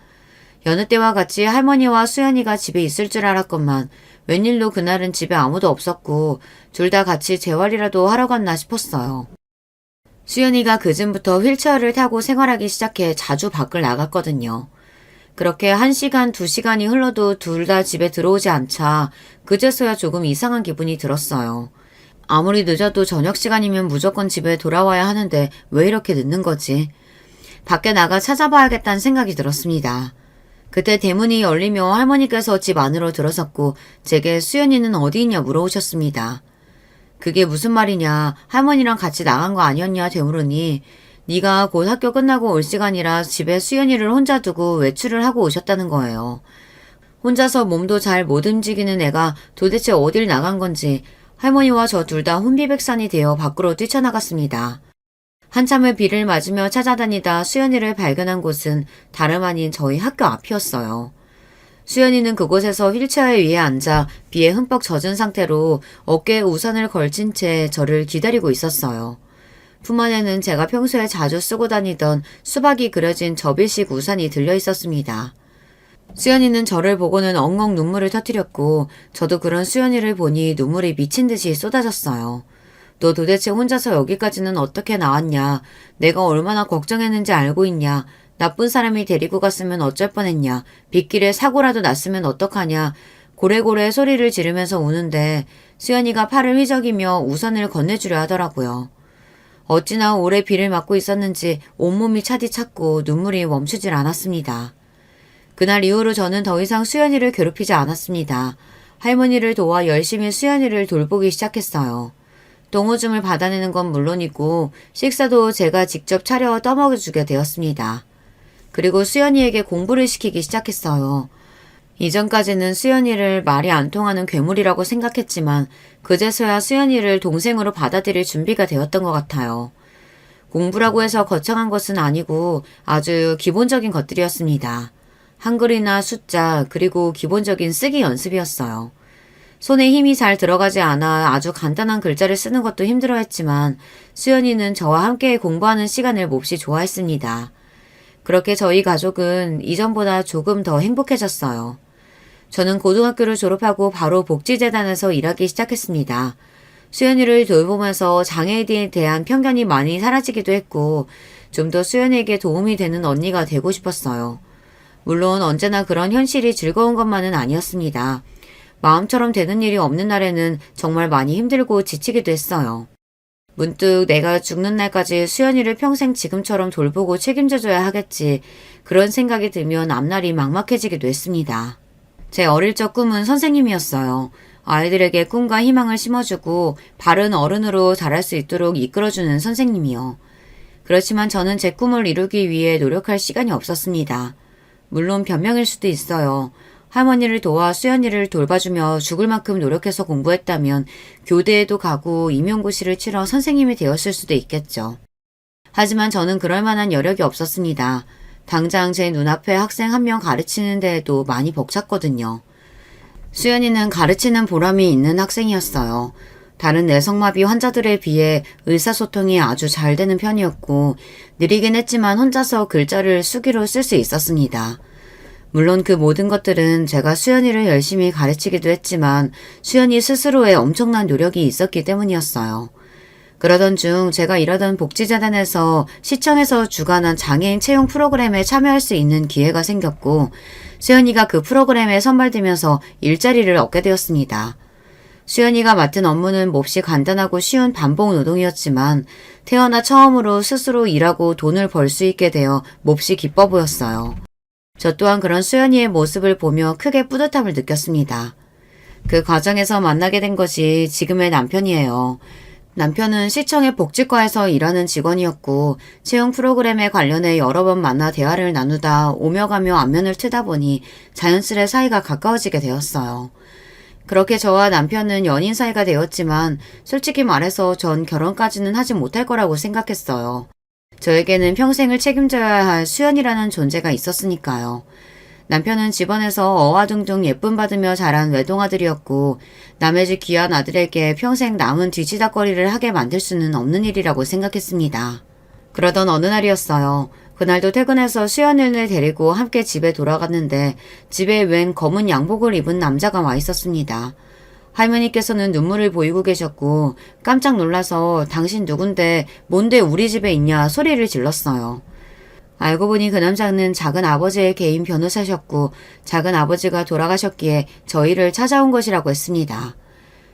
여느 때와 같이 할머니와 수연이가 집에 있을 줄 알았건만 웬일로 그날은 집에 아무도 없었고 둘 다 같이 재활이라도 하러 갔나 싶었어요. 수연이가 그전부터 휠체어를 타고 생활하기 시작해 자주 밖을 나갔거든요. 그렇게 1시간, 2시간이 흘러도 둘 다 집에 들어오지 않자 그제서야 조금 이상한 기분이 들었어요. 아무리 늦어도 저녁 시간이면 무조건 집에 돌아와야 하는데 왜 이렇게 늦는 거지? 밖에 나가 찾아봐야겠다는 생각이 들었습니다. 그때 대문이 열리며 할머니께서 집 안으로 들어섰고 제게 수연이는 어디 있냐 물어오셨습니다. 그게 무슨 말이냐, 할머니랑 같이 나간 거 아니었냐 되물으니 네가 곧 학교 끝나고 올 시간이라 집에 수연이를 혼자 두고 외출을 하고 오셨다는 거예요. 혼자서 몸도 잘 못 움직이는 애가 도대체 어딜 나간 건지 할머니와 저 둘 다 혼비백산이 되어 밖으로 뛰쳐나갔습니다. 한참을 비를 맞으며 찾아다니다 수연이를 발견한 곳은 다름 아닌 저희 학교 앞이었어요. 수연이는 그곳에서 휠체어에 위에 앉아 비에 흠뻑 젖은 상태로 어깨에 우산을 걸친 채 저를 기다리고 있었어요. 품 안에는 제가 평소에 자주 쓰고 다니던 수박이 그려진 접이식 우산이 들려 있었습니다. 수연이는 저를 보고는 엉엉 눈물을 터뜨렸고 저도 그런 수연이를 보니 눈물이 미친 듯이 쏟아졌어요. 너 도대체 혼자서 여기까지는 어떻게 나왔냐? 내가 얼마나 걱정했는지 알고 있냐? 나쁜 사람이 데리고 갔으면 어쩔 뻔했냐? 빗길에 사고라도 났으면 어떡하냐? 고래고래 소리를 지르면서 우는데 수연이가 팔을 휘저기며 우산을 건네주려 하더라고요. 어찌나 오래 비를 맞고 있었는지 온몸이 차디찼고 눈물이 멈추질 않았습니다. 그날 이후로 저는 더 이상 수연이를 괴롭히지 않았습니다. 할머니를 도와 열심히 수연이를 돌보기 시작했어요. 똥오줌을 받아내는 건 물론이고 식사도 제가 직접 차려 떠먹여주게 되었습니다. 그리고 수연이에게 공부를 시키기 시작했어요. 이전까지는 수연이를 말이 안 통하는 괴물이라고 생각했지만 그제서야 수연이를 동생으로 받아들일 준비가 되었던 것 같아요. 공부라고 해서 거창한 것은 아니고 아주 기본적인 것들이었습니다. 한글이나 숫자 그리고 기본적인 쓰기 연습이었어요. 손에 힘이 잘 들어가지 않아 아주 간단한 글자를 쓰는 것도 힘들어했지만 수연이는 저와 함께 공부하는 시간을 몹시 좋아했습니다. 그렇게 저희 가족은 이전보다 조금 더 행복해졌어요. 저는 고등학교를 졸업하고 바로 복지재단에서 일하기 시작했습니다. 수연이를 돌보면서 장애에 대한 편견이 많이 사라지기도 했고 좀 더 수연이에게 도움이 되는 언니가 되고 싶었어요. 물론 언제나 그런 현실이 즐거운 것만은 아니었습니다. 마음처럼 되는 일이 없는 날에는 정말 많이 힘들고 지치기도 했어요. 문득 내가 죽는 날까지 수연이를 평생 지금처럼 돌보고 책임져줘야 하겠지. 그런 생각이 들면 앞날이 막막해지기도 했습니다. 제 어릴 적 꿈은 선생님이었어요. 아이들에게 꿈과 희망을 심어주고 바른 어른으로 자랄 수 있도록 이끌어주는 선생님이요. 그렇지만 저는 제 꿈을 이루기 위해 노력할 시간이 없었습니다. 물론 변명일 수도 있어요. 할머니를 도와 수연이를 돌봐주며 죽을 만큼 노력해서 공부했다면 교대에도 가고 임용고시를 치러 선생님이 되었을 수도 있겠죠. 하지만 저는 그럴 만한 여력이 없었습니다. 당장 제 눈앞에 학생 한 명 가르치는 데에도 많이 벅찼거든요. 수연이는 가르치는 보람이 있는 학생이었어요. 다른 뇌성마비 환자들에 비해 의사소통이 아주 잘 되는 편이었고 느리긴 했지만 혼자서 글자를 수기로 쓸 수 있었습니다. 물론 그 모든 것들은 제가 수연이를 열심히 가르치기도 했지만 수연이 스스로의 엄청난 노력이 있었기 때문이었어요. 그러던 중 제가 일하던 복지재단에서 시청에서 주관한 장애인 채용 프로그램에 참여할 수 있는 기회가 생겼고 수연이가 그 프로그램에 선발되면서 일자리를 얻게 되었습니다. 수연이가 맡은 업무는 몹시 간단하고 쉬운 반복 노동이었지만 태어나 처음으로 스스로 일하고 돈을 벌 수 있게 되어 몹시 기뻐 보였어요. 저 또한 그런 수연이의 모습을 보며 크게 뿌듯함을 느꼈습니다. 그 과정에서 만나게 된 것이 지금의 남편이에요. 남편은 시청의 복지과에서 일하는 직원이었고 채용 프로그램에 관련해 여러 번 만나 대화를 나누다 오며 가며 안면을 트다 보니 자연스레 사이가 가까워지게 되었어요. 그렇게 저와 남편은 연인 사이가 되었지만 솔직히 말해서 전 결혼까지는 하지 못할 거라고 생각했어요. 저에게는 평생을 책임져야 할 수연이라는 존재가 있었으니까요. 남편은 집안에서 어와둥둥 예쁨 받으며 자란 외동아들이었고 남의 집 귀한 아들에게 평생 남은 뒤치다꺼리를 하게 만들 수는 없는 일이라고 생각했습니다. 그러던 어느 날이었어요. 그날도 퇴근해서 수연이를 데리고 함께 집에 돌아갔는데 집에 웬 검은 양복을 입은 남자가 와 있었습니다. 할머니께서는 눈물을 보이고 계셨고 깜짝 놀라서 당신 누군데 뭔데 우리 집에 있냐 소리를 질렀어요. 알고 보니 그 남자는 작은 아버지의 개인 변호사셨고 작은 아버지가 돌아가셨기에 저희를 찾아온 것이라고 했습니다.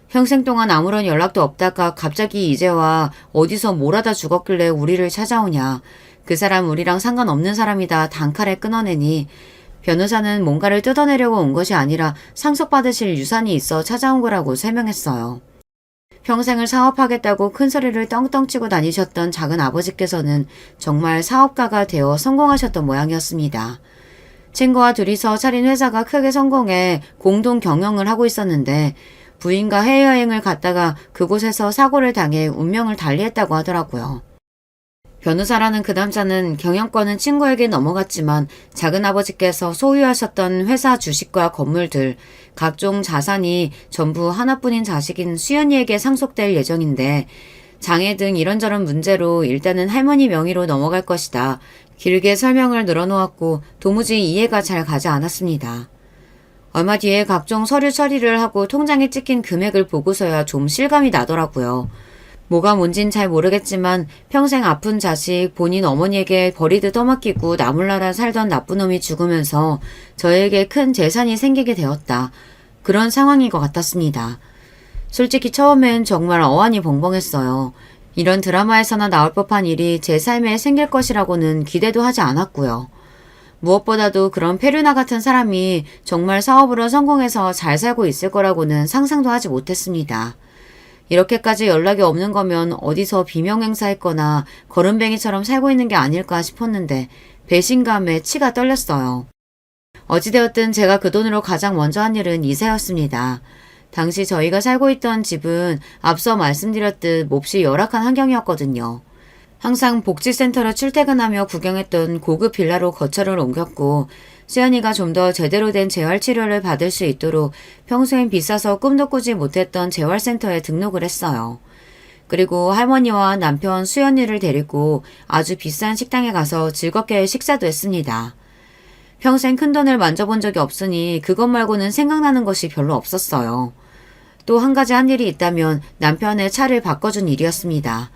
평생 동안 아무런 연락도 없다가 갑자기 이제 와 어디서 뭘 하다 죽었길래 우리를 찾아오냐. 그 사람 우리랑 상관없는 사람이다 단칼에 끊어내니 변호사는 뭔가를 뜯어내려고 온 것이 아니라 상속받으실 유산이 있어 찾아온 거라고 설명했어요. 평생을 사업하겠다고 큰 소리를 떵떵 치고 다니셨던 작은 아버지께서는 정말 사업가가 되어 성공하셨던 모양이었습니다. 친구와 둘이서 차린 회사가 크게 성공해 공동 경영을 하고 있었는데 부인과 해외여행을 갔다가 그곳에서 사고를 당해 운명을 달리했다고 하더라고요. 변호사라는 그 남자는 경영권은 친구에게 넘어갔지만 작은아버지께서 소유하셨던 회사 주식과 건물들, 각종 자산이 전부 하나뿐인 자식인 수연이에게 상속될 예정인데 장애 등 이런저런 문제로 일단은 할머니 명의로 넘어갈 것이다. 길게 설명을 늘어놓았고 도무지 이해가 잘 가지 않았습니다. 얼마 뒤에 각종 서류 처리를 하고 통장에 찍힌 금액을 보고서야 좀 실감이 나더라고요. 뭐가 뭔진 잘 모르겠지만 평생 아픈 자식 본인 어머니에게 버리듯 떠맡기고 나몰라라 살던 나쁜 놈이 죽으면서 저에게 큰 재산이 생기게 되었다. 그런 상황인 것 같았습니다. 솔직히 처음엔 정말 어안이 벙벙했어요. 이런 드라마에서나 나올 법한 일이 제 삶에 생길 것이라고는 기대도 하지 않았고요. 무엇보다도 그런 페류나 같은 사람이 정말 사업으로 성공해서 잘 살고 있을 거라고는 상상도 하지 못했습니다. 이렇게까지 연락이 없는 거면 어디서 비명행사했거나 거름뱅이처럼 살고 있는 게 아닐까 싶었는데 배신감에 치가 떨렸어요. 어찌되었든 제가 그 돈으로 가장 먼저 한 일은 이사였습니다. 당시 저희가 살고 있던 집은 앞서 말씀드렸듯 몹시 열악한 환경이었거든요. 항상 복지센터로 출퇴근하며 구경했던 고급 빌라로 거처를 옮겼고 수연이가 좀 더 제대로 된 재활치료를 받을 수 있도록 평소엔 비싸서 꿈도 꾸지 못했던 재활센터에 등록을 했어요. 그리고 할머니와 남편 수연이를 데리고 아주 비싼 식당에 가서 즐겁게 식사도 했습니다. 평생 큰돈을 만져본 적이 없으니 그것 말고는 생각나는 것이 별로 없었어요. 또 한 가지 한 일이 있다면 남편의 차를 바꿔준 일이었습니다.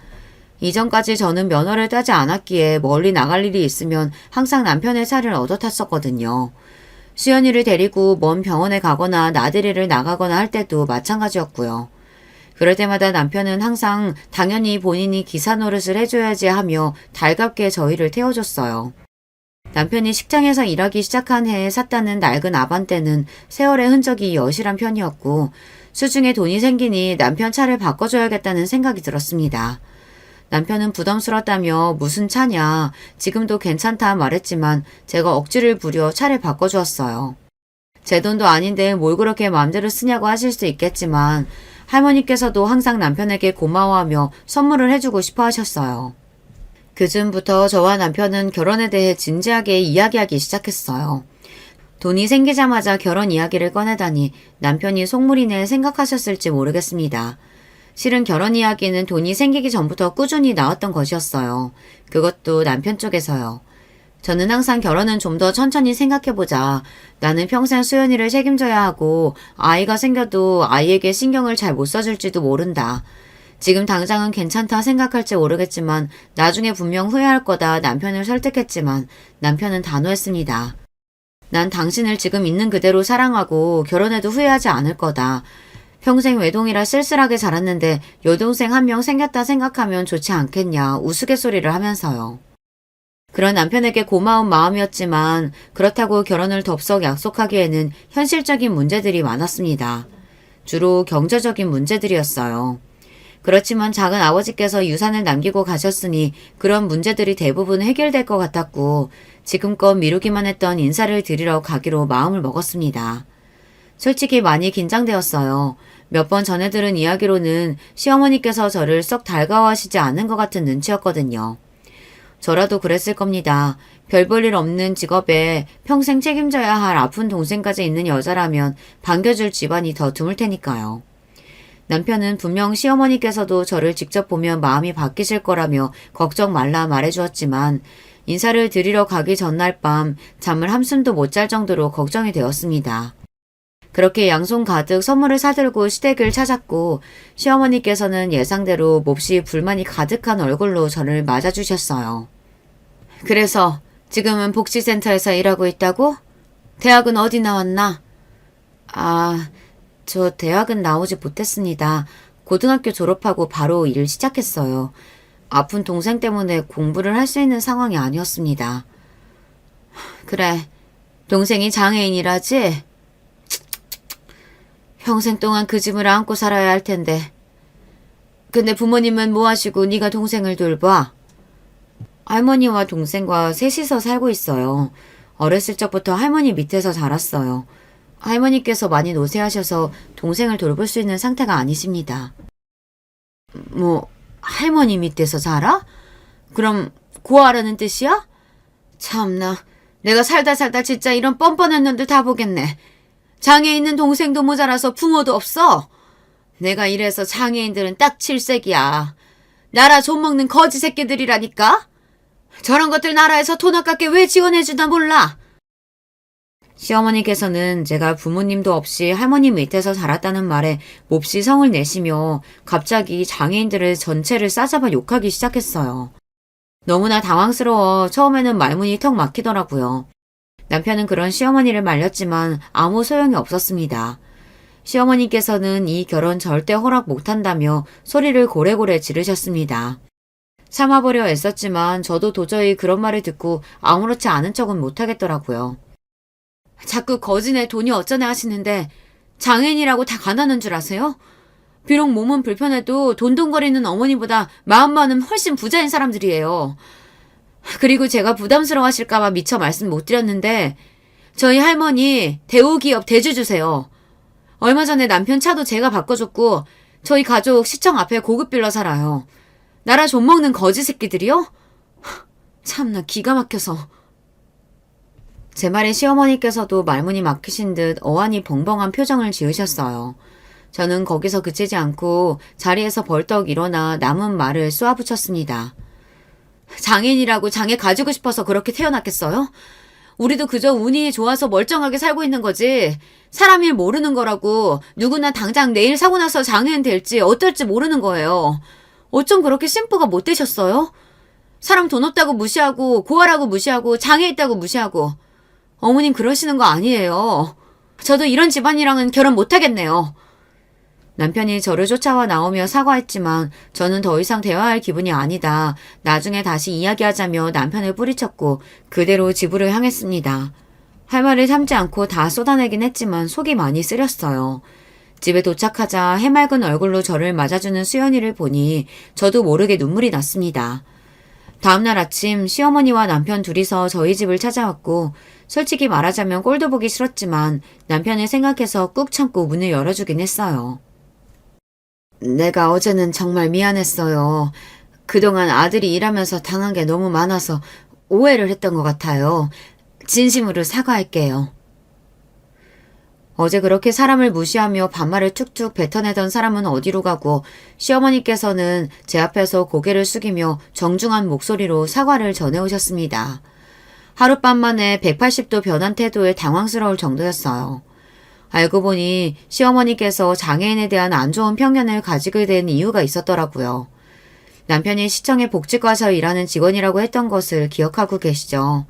이전까지 저는 면허를 따지 않았기에 멀리 나갈 일이 있으면 항상 남편의 차를 얻어 탔었거든요. 수연이를 데리고 먼 병원에 가거나 나들이를 나가거나 할 때도 마찬가지였고요. 그럴 때마다 남편은 항상 당연히 본인이 기사 노릇을 해줘야지 하며 달갑게 저희를 태워줬어요. 남편이 식당에서 일하기 시작한 해에 샀다는 낡은 아반떼는 세월의 흔적이 여실한 편이었고 수중에 돈이 생기니 남편 차를 바꿔줘야겠다는 생각이 들었습니다. 남편은 부담스럽다며 무슨 차냐, 지금도 괜찮다 말했지만 제가 억지를 부려 차를 바꿔주었어요. 제 돈도 아닌데 뭘 그렇게 마음대로 쓰냐고 하실 수 있겠지만 할머니께서도 항상 남편에게 고마워하며 선물을 해주고 싶어 하셨어요. 그즈음부터 저와 남편은 결혼에 대해 진지하게 이야기하기 시작했어요. 돈이 생기자마자 결혼 이야기를 꺼내다니 남편이 속물이네 생각하셨을지 모르겠습니다. 실은 결혼 이야기는 돈이 생기기 전부터 꾸준히 나왔던 것이었어요. 그것도 남편 쪽에서요. 저는 항상 결혼은 좀 더 천천히 생각해보자. 나는 평생 수연이를 책임져야 하고 아이가 생겨도 아이에게 신경을 잘 못 써줄지도 모른다. 지금 당장은 괜찮다 생각할지 모르겠지만 나중에 분명 후회할 거다 남편을 설득했지만 남편은 단호했습니다. 난 당신을 지금 있는 그대로 사랑하고 결혼해도 후회하지 않을 거다. 평생 외동이라 쓸쓸하게 자랐는데 여동생 한 명 생겼다 생각하면 좋지 않겠냐 우스갯소리를 하면서요. 그런 남편에게 고마운 마음이었지만 그렇다고 결혼을 덥석 약속하기에는 현실적인 문제들이 많았습니다. 주로 경제적인 문제들이었어요. 그렇지만 작은 아버지께서 유산을 남기고 가셨으니 그런 문제들이 대부분 해결될 것 같았고 지금껏 미루기만 했던 인사를 드리러 가기로 마음을 먹었습니다. 솔직히 많이 긴장되었어요. 몇 번 전에 들은 이야기로는 시어머니께서 저를 썩 달가워하시지 않은 것 같은 눈치였거든요. 저라도 그랬을 겁니다. 별 볼 일 없는 직업에 평생 책임져야 할 아픈 동생까지 있는 여자라면 반겨줄 집안이 더 드물 테니까요. 남편은 분명 시어머니께서도 저를 직접 보면 마음이 바뀌실 거라며 걱정 말라 말해주었지만 인사를 드리러 가기 전날 밤 잠을 한숨도 못 잘 정도로 걱정이 되었습니다. 그렇게 양손 가득 선물을 사들고 시댁을 찾았고 시어머니께서는 예상대로 몹시 불만이 가득한 얼굴로 저를 맞아주셨어요. 그래서 지금은 복지센터에서 일하고 있다고? 대학은 어디 나왔나? 저 대학은 나오지 못했습니다. 고등학교 졸업하고 바로 일을 시작했어요. 아픈 동생 때문에 공부를 할 수 있는 상황이 아니었습니다. 그래, 동생이 장애인이라지? 평생 동안 그 짐을 안고 살아야 할 텐데. 근데 부모님은 뭐 하시고 네가 동생을 돌봐? 할머니와 동생과 셋이서 살고 있어요. 어렸을 적부터 할머니 밑에서 자랐어요. 할머니께서 많이 노쇠하셔서 동생을 돌볼 수 있는 상태가 아니십니다. 뭐 할머니 밑에서 살아? 그럼 고아라는 뜻이야? 참나, 내가 살다 진짜 이런 뻔뻔한 년들 다 보겠네. 장애 있는 동생도 모자라서 부모도 없어. 내가 이래서 장애인들은 딱 칠색이야. 나라 좀먹는 거지 새끼들이라니까. 저런 것들 나라에서 돈 아깝게 왜 지원해주나 몰라. 시어머니께서는 제가 부모님도 없이 할머니 밑에서 자랐다는 말에 몹시 성을 내시며 갑자기 장애인들을 전체를 싸잡아 욕하기 시작했어요. 너무나 당황스러워 처음에는 말문이 턱 막히더라고요. 남편은 그런 시어머니를 말렸지만 아무 소용이 없었습니다. 시어머니께서는 이 결혼 절대 허락 못한다며 소리를 고래고래 지르셨습니다. 참아보려 애썼지만 저도 도저히 그런 말을 듣고 아무렇지 않은 척은 못하겠더라고요. 자꾸 거지네 돈이 어쩌네 하시는데 장애인이라고 다 가난한 줄 아세요? 비록 몸은 불편해도 돈돈거리는 어머니보다 마음만은 훨씬 부자인 사람들이에요. 그리고 제가 부담스러워하실까봐 미처 말씀 못 드렸는데 저희 할머니 대우기업 대주주세요. 얼마 전에 남편 차도 제가 바꿔줬고 저희 가족 시청 앞에 고급 빌라 살아요. 나라 좀먹는 거지 새끼들이요? 참나 기가 막혀서. 제 말에 시어머니께서도 말문이 막히신 듯 어안이 벙벙한 표정을 지으셨어요. 저는 거기서 그치지 않고 자리에서 벌떡 일어나 남은 말을 쏘아붙였습니다. 장애인이라고 장애 가지고 싶어서 그렇게 태어났겠어요? 우리도 그저 운이 좋아서 멀쩡하게 살고 있는 거지. 사람 일 모르는 거라고. 누구나 당장 내일 사고 나서 장애인 될지 어떨지 모르는 거예요. 어쩜 그렇게 심부가 못 되셨어요? 사람 돈 없다고 무시하고 고아라고 무시하고 장애 있다고 무시하고. 어머님 그러시는 거 아니에요. 저도 이런 집안이랑은 결혼 못하겠네요. 남편이 저를 쫓아와 나오며 사과했지만 저는 더 이상 대화할 기분이 아니다. 나중에 다시 이야기하자며 남편을 뿌리쳤고 그대로 집으로 향했습니다. 할 말을 참지 않고 다 쏟아내긴 했지만 속이 많이 쓰렸어요. 집에 도착하자 해맑은 얼굴로 저를 맞아주는 수연이를 보니 저도 모르게 눈물이 났습니다. 다음날 아침 시어머니와 남편 둘이서 저희 집을 찾아왔고 솔직히 말하자면 꼴도 보기 싫었지만 남편을 생각해서 꾹 참고 문을 열어주긴 했어요. 내가 어제는 정말 미안했어요. 그동안 아들이 일하면서 당한 게 너무 많아서 오해를 했던 것 같아요. 진심으로 사과할게요. 어제 그렇게 사람을 무시하며 반말을 툭툭 뱉어내던 사람은 어디로 가고 시어머니께서는 제 앞에서 고개를 숙이며 정중한 목소리로 사과를 전해오셨습니다. 하룻밤 만에 180도 변한 태도에 당황스러울 정도였어요. 알고 보니 시어머니께서 장애인에 대한 안 좋은 편견을 가지게 된 이유가 있었더라고요. 남편이 시청의 복지과에서 일하는 직원이라고 했던 것을 기억하고 계시죠.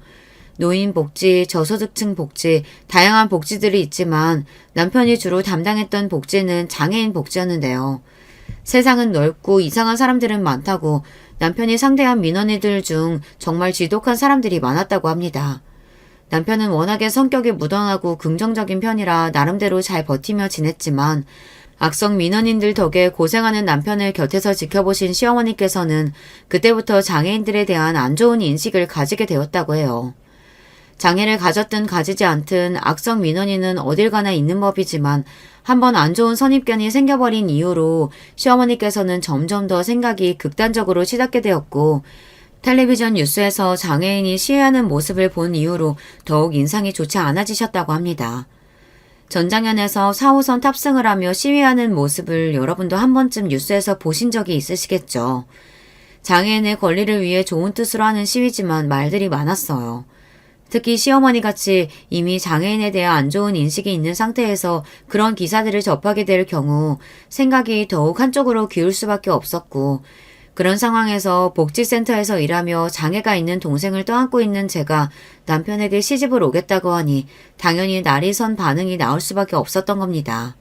노인 복지, 저소득층 복지, 다양한 복지들이 있지만 남편이 주로 담당했던 복지는 장애인 복지였는데요. 세상은 넓고 이상한 사람들은 많다고 남편이 상대한 민원인들 중 정말 지독한 사람들이 많았다고 합니다. 남편은 워낙에 성격이 무던하고 긍정적인 편이라 나름대로 잘 버티며 지냈지만 악성 민원인들 덕에 고생하는 남편을 곁에서 지켜보신 시어머니께서는 그때부터 장애인들에 대한 안 좋은 인식을 가지게 되었다고 해요. 장애를 가졌든 가지지 않든 악성 민원인은 어딜 가나 있는 법이지만 한번 안 좋은 선입견이 생겨버린 이후로 시어머니께서는 점점 더 생각이 극단적으로 치닫게 되었고 텔레비전 뉴스에서 장애인이 시위하는 모습을 본 이후로 더욱 인상이 좋지 않아지셨다고 합니다. 전장현에서 4호선 탑승을 하며 시위하는 모습을 여러분도 한 번쯤 뉴스에서 보신 적이 있으시겠죠. 장애인의 권리를 위해 좋은 뜻으로 하는 시위지만 말들이 많았어요. 특히 시어머니같이 이미 장애인에 대한 안 좋은 인식이 있는 상태에서 그런 기사들을 접하게 될 경우 생각이 더욱 한쪽으로 기울 수밖에 없었고 그런 상황에서 복지센터에서 일하며 장애가 있는 동생을 떠안고 있는 제가 남편에게 시집을 오겠다고 하니 당연히 날이 선 반응이 나올 수밖에 없었던 겁니다.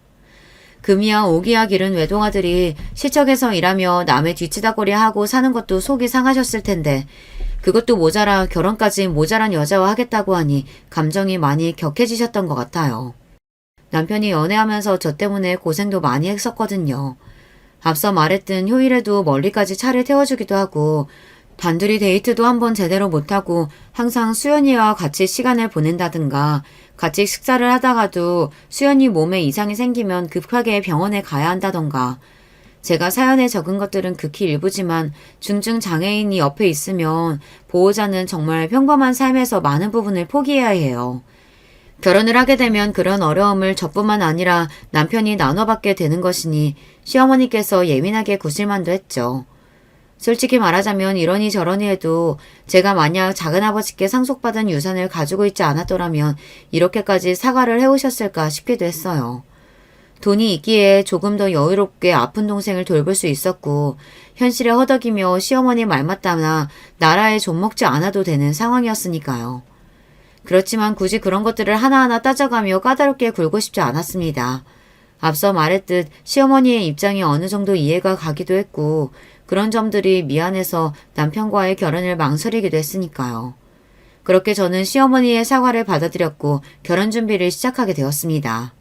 금이야 오기야 기른 외동아들이 시청에서 일하며 남의 뒤치다거리하고 사는 것도 속이 상하셨을 텐데 그것도 모자라 결혼까지 모자란 여자와 하겠다고 하니 감정이 많이 격해지셨던 것 같아요. 남편이 연애하면서 저 때문에 고생도 많이 했었거든요. 앞서 말했듯 휴일에도 멀리까지 차를 태워주기도 하고 단둘이 데이트도 한번 제대로 못하고 항상 수연이와 같이 시간을 보낸다든가 같이 식사를 하다가도 수연이 몸에 이상이 생기면 급하게 병원에 가야 한다던가 제가 사연에 적은 것들은 극히 일부지만 중증 장애인이 옆에 있으면 보호자는 정말 평범한 삶에서 많은 부분을 포기해야 해요. 결혼을 하게 되면 그런 어려움을 저뿐만 아니라 남편이 나눠받게 되는 것이니 시어머니께서 예민하게 구실만도 했죠. 솔직히 말하자면 이러니 저러니 해도 제가 만약 작은아버지께 상속받은 유산을 가지고 있지 않았더라면 이렇게까지 사과를 해오셨을까 싶기도 했어요. 돈이 있기에 조금 더 여유롭게 아픈 동생을 돌볼 수 있었고 현실에 허덕이며 시어머니 말 맞다나 나라에 좀먹지 않아도 되는 상황이었으니까요. 그렇지만 굳이 그런 것들을 하나하나 따져가며 까다롭게 굴고 싶지 않았습니다. 앞서 말했듯 시어머니의 입장이 어느 정도 이해가 가기도 했고 그런 점들이 미안해서 남편과의 결혼을 망설이기도 했으니까요. 그렇게 저는 시어머니의 사과를 받아들였고 결혼 준비를 시작하게 되었습니다.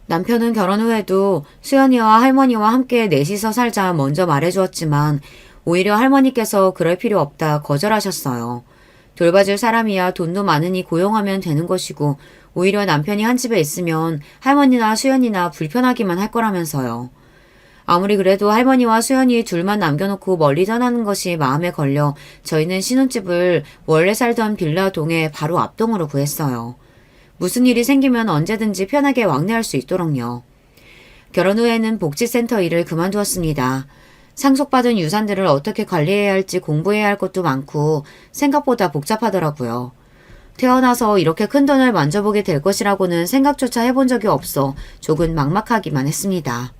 남편은 결혼 후에도 수연이와 할머니와 함께 넷이서 살자 먼저 말해주었지만 오히려 할머니께서 그럴 필요 없다 거절하셨어요. 돌봐줄 사람이야 돈도 많으니 고용하면 되는 것이고 오히려 남편이 한 집에 있으면 할머니나 수연이나 불편하기만 할 거라면서요. 아무리 그래도 할머니와 수연이 둘만 남겨놓고 멀리 떠나는 것이 마음에 걸려 저희는 신혼집을 원래 살던 빌라 동의 바로 앞동으로 구했어요. 무슨 일이 생기면 언제든지 편하게 왕래할 수 있도록요. 결혼 후에는 복지센터 일을 그만두었습니다. 상속받은 유산들을 어떻게 관리해야 할지 공부해야 할 것도 많고 생각보다 복잡하더라고요. 태어나서 이렇게 큰 돈을 만져보게 될 것이라고는 생각조차 해본 적이 없어 조금 막막하기만 했습니다.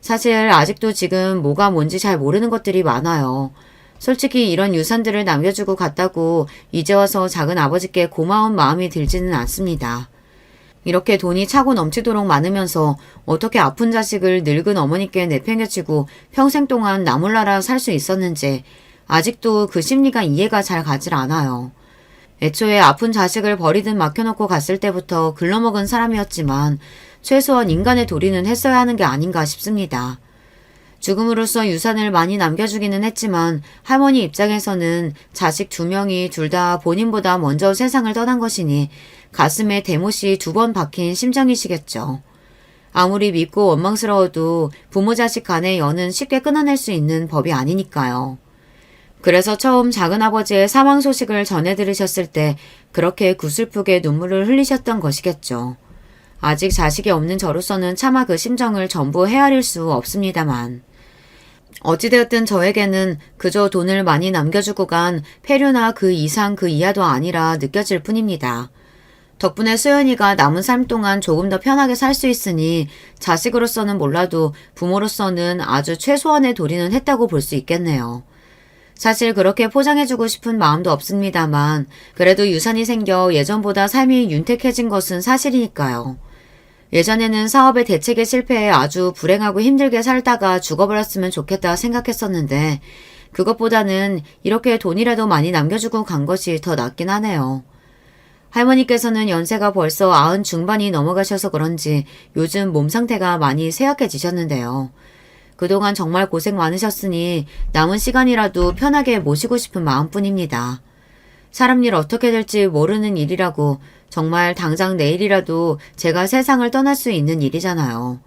사실 아직도 지금 뭐가 뭔지 잘 모르는 것들이 많아요. 솔직히 이런 유산들을 남겨주고 갔다고 이제 와서 작은 아버지께 고마운 마음이 들지는 않습니다. 이렇게 돈이 차고 넘치도록 많으면서 어떻게 아픈 자식을 늙은 어머니께 내팽개치고 평생 동안 나몰라라 살 수 있었는지 아직도 그 심리가 이해가 잘 가질 않아요. 애초에 아픈 자식을 버리듯 맡겨놓고 갔을 때부터 글러먹은 사람이었지만 최소한 인간의 도리는 했어야 하는 게 아닌가 싶습니다. 죽음으로써 유산을 많이 남겨주기는 했지만 할머니 입장에서는 자식 2명이 둘 다 본인보다 먼저 세상을 떠난 것이니 가슴에 대못이 2번 박힌 심정이시겠죠. 아무리 밉고 원망스러워도 부모 자식 간의 연은 쉽게 끊어낼 수 있는 법이 아니니까요. 그래서 처음 작은아버지의 사망 소식을 전해 들으셨을 때 그렇게 구슬프게 눈물을 흘리셨던 것이겠죠. 아직 자식이 없는 저로서는 차마 그 심정을 전부 헤아릴 수 없습니다만. 어찌되었든 저에게는 그저 돈을 많이 남겨주고 간 폐류나 그 이상 그 이하도 아니라 느껴질 뿐입니다. 덕분에 수연이가 남은 삶 동안 조금 더 편하게 살 수 있으니 자식으로서는 몰라도 부모로서는 아주 최소한의 도리는 했다고 볼 수 있겠네요. 사실 그렇게 포장해주고 싶은 마음도 없습니다만 그래도 유산이 생겨 예전보다 삶이 윤택해진 것은 사실이니까요. 예전에는 사업의 대책에 실패해 아주 불행하고 힘들게 살다가 죽어버렸으면 좋겠다 생각했었는데 그것보다는 이렇게 돈이라도 많이 남겨주고 간 것이 더 낫긴 하네요. 할머니께서는 연세가 벌써 90 중반이 넘어가셔서 그런지 요즘 몸 상태가 많이 쇠약해지셨는데요. 그동안 정말 고생 많으셨으니 남은 시간이라도 편하게 모시고 싶은 마음뿐입니다. 사람 일 어떻게 될지 모르는 일이라고 정말 당장 내일이라도 제가 세상을 떠날 수 있는 일이잖아요.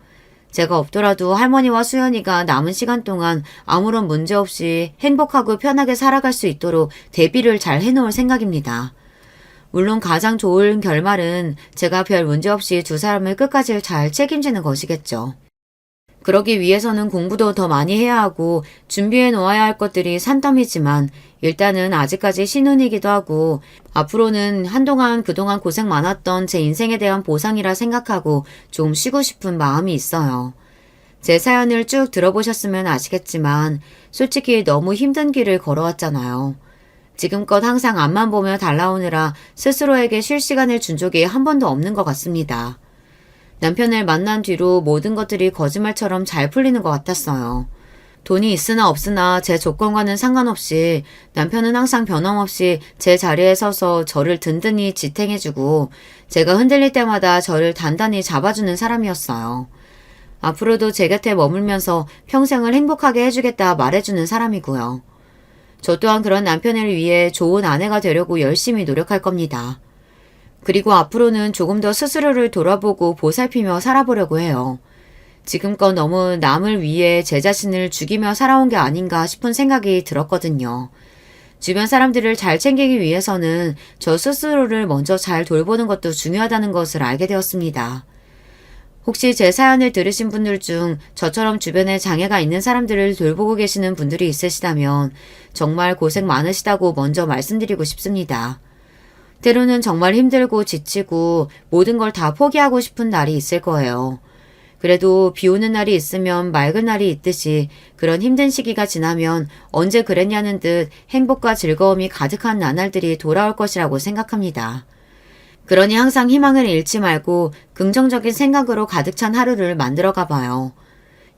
제가 없더라도 할머니와 수연이가 남은 시간 동안 아무런 문제 없이 행복하고 편하게 살아갈 수 있도록 대비를 잘 해놓을 생각입니다. 물론 가장 좋은 결말은 제가 별 문제 없이 두 사람을 끝까지 잘 책임지는 것이겠죠. 그러기 위해서는 공부도 더 많이 해야 하고 준비해 놓아야 할 것들이 산더미지만 일단은 아직까지 신혼이기도 하고 앞으로는 한동안 그동안 고생 많았던 제 인생에 대한 보상이라 생각하고 좀 쉬고 싶은 마음이 있어요. 제 사연을 쭉 들어보셨으면 아시겠지만 솔직히 너무 힘든 길을 걸어왔잖아요. 지금껏 항상 앞만 보며 달라오느라 스스로에게 쉴 시간을 준 적이 한 번도 없는 것 같습니다. 남편을 만난 뒤로 모든 것들이 거짓말처럼 잘 풀리는 것 같았어요. 돈이 있으나 없으나 제 조건과는 상관없이 남편은 항상 변함없이 제 자리에 서서 저를 든든히 지탱해주고 제가 흔들릴 때마다 저를 단단히 잡아주는 사람이었어요. 앞으로도 제 곁에 머물면서 평생을 행복하게 해주겠다 말해주는 사람이고요. 저 또한 그런 남편을 위해 좋은 아내가 되려고 열심히 노력할 겁니다. 그리고 앞으로는 조금 더 스스로를 돌아보고 보살피며 살아보려고 해요. 지금껏 너무 남을 위해 제 자신을 죽이며 살아온 게 아닌가 싶은 생각이 들었거든요. 주변 사람들을 잘 챙기기 위해서는 저 스스로를 먼저 잘 돌보는 것도 중요하다는 것을 알게 되었습니다. 혹시 제 사연을 들으신 분들 중 저처럼 주변에 장애가 있는 사람들을 돌보고 계시는 분들이 있으시다면 정말 고생 많으시다고 먼저 말씀드리고 싶습니다. 때로는 정말 힘들고 지치고 모든 걸 다 포기하고 싶은 날이 있을 거예요. 그래도 비 오는 날이 있으면 맑은 날이 있듯이 그런 힘든 시기가 지나면 언제 그랬냐는 듯 행복과 즐거움이 가득한 나날들이 돌아올 것이라고 생각합니다. 그러니 항상 희망을 잃지 말고 긍정적인 생각으로 가득 찬 하루를 만들어 가봐요.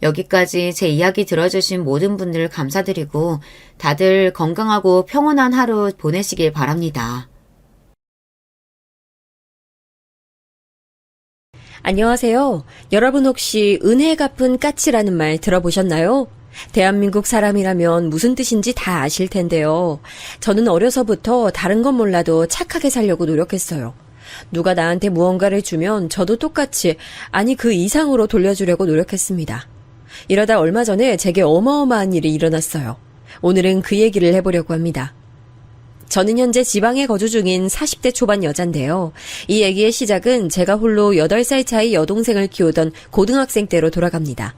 여기까지 제 이야기 들어주신 모든 분들 감사드리고 다들 건강하고 평온한 하루 보내시길 바랍니다. 안녕하세요. 여러분 혹시 은혜 갚은 까치라는 말 들어보셨나요? 대한민국 사람이라면 무슨 뜻인지 다 아실 텐데요. 저는 어려서부터 다른 건 몰라도 착하게 살려고 노력했어요. 누가 나한테 무언가를 주면 저도 똑같이, 아니 그 이상으로 돌려주려고 노력했습니다. 이러다 얼마 전에 제게 어마어마한 일이 일어났어요. 오늘은 그 얘기를 해보려고 합니다. 저는 현재 지방에 거주 중인 40대 초반 여잔데요. 이 얘기의 시작은 제가 홀로 8살 차이 여동생을 키우던 고등학생 때로 돌아갑니다.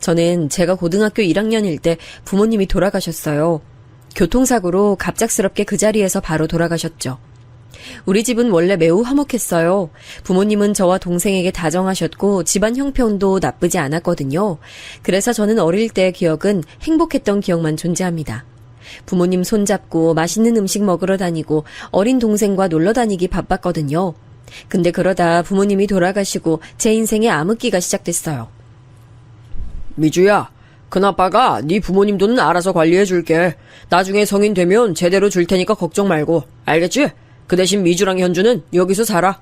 저는 제가 고등학교 1학년일 때 부모님이 돌아가셨어요. 교통사고로 갑작스럽게 그 자리에서 바로 돌아가셨죠. 우리 집은 원래 매우 화목했어요. 부모님은 저와 동생에게 다정하셨고 집안 형편도 나쁘지 않았거든요. 그래서 저는 어릴 때 기억은 행복했던 기억만 존재합니다. 부모님 손잡고 맛있는 음식 먹으러 다니고 어린 동생과 놀러 다니기 바빴거든요. 근데 그러다 부모님이 돌아가시고 제 인생에 암흑기가 시작됐어요. 미주야, 큰아빠가 네 부모님 돈은 알아서 관리해줄게. 나중에 성인 되면 제대로 줄 테니까 걱정 말고. 알겠지? 그 대신 미주랑 현주는 여기서 살아.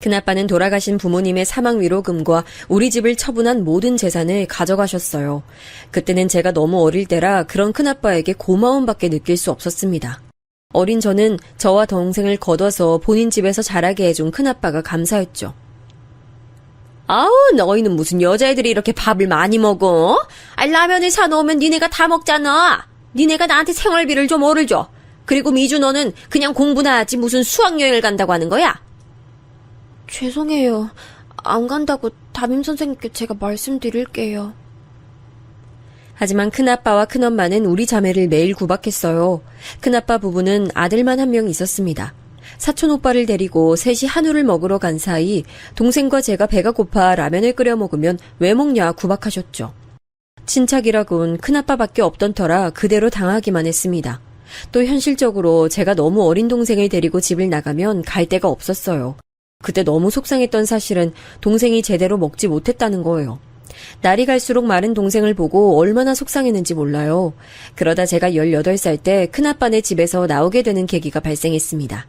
큰아빠는 돌아가신 부모님의 사망 위로금과 우리 집을 처분한 모든 재산을 가져가셨어요. 그때는 제가 너무 어릴 때라 그런 큰아빠에게 고마움밖에 느낄 수 없었습니다. 어린 저는 저와 동생을 거둬서 본인 집에서 자라게 해준 큰아빠가 감사했죠. 아우, 너희는 무슨 여자애들이 이렇게 밥을 많이 먹어? 라면을 사놓으면 니네가 다 먹잖아. 니네가 나한테 생활비를 좀 오를 줘. 그리고 미주 너는 그냥 공부나 하지 무슨 수학여행을 간다고 하는 거야? 죄송해요. 안 간다고 담임선생님께 제가 말씀드릴게요. 하지만 큰아빠와 큰엄마는 우리 자매를 매일 구박했어요. 큰아빠 부부는 아들만 한 명 있었습니다. 사촌 오빠를 데리고 셋이 한우를 먹으러 간 사이 동생과 제가 배가 고파 라면을 끓여 먹으면 왜 먹냐 구박하셨죠. 친척이라곤 큰아빠밖에 없던 터라 그대로 당하기만 했습니다. 또 현실적으로 제가 너무 어린 동생을 데리고 집을 나가면 갈 데가 없었어요. 그때 너무 속상했던 사실은 동생이 제대로 먹지 못했다는 거예요. 날이 갈수록 마른 동생을 보고 얼마나 속상했는지 몰라요. 그러다 제가 18살 때 큰아빠네 집에서 나오게 되는 계기가 발생했습니다.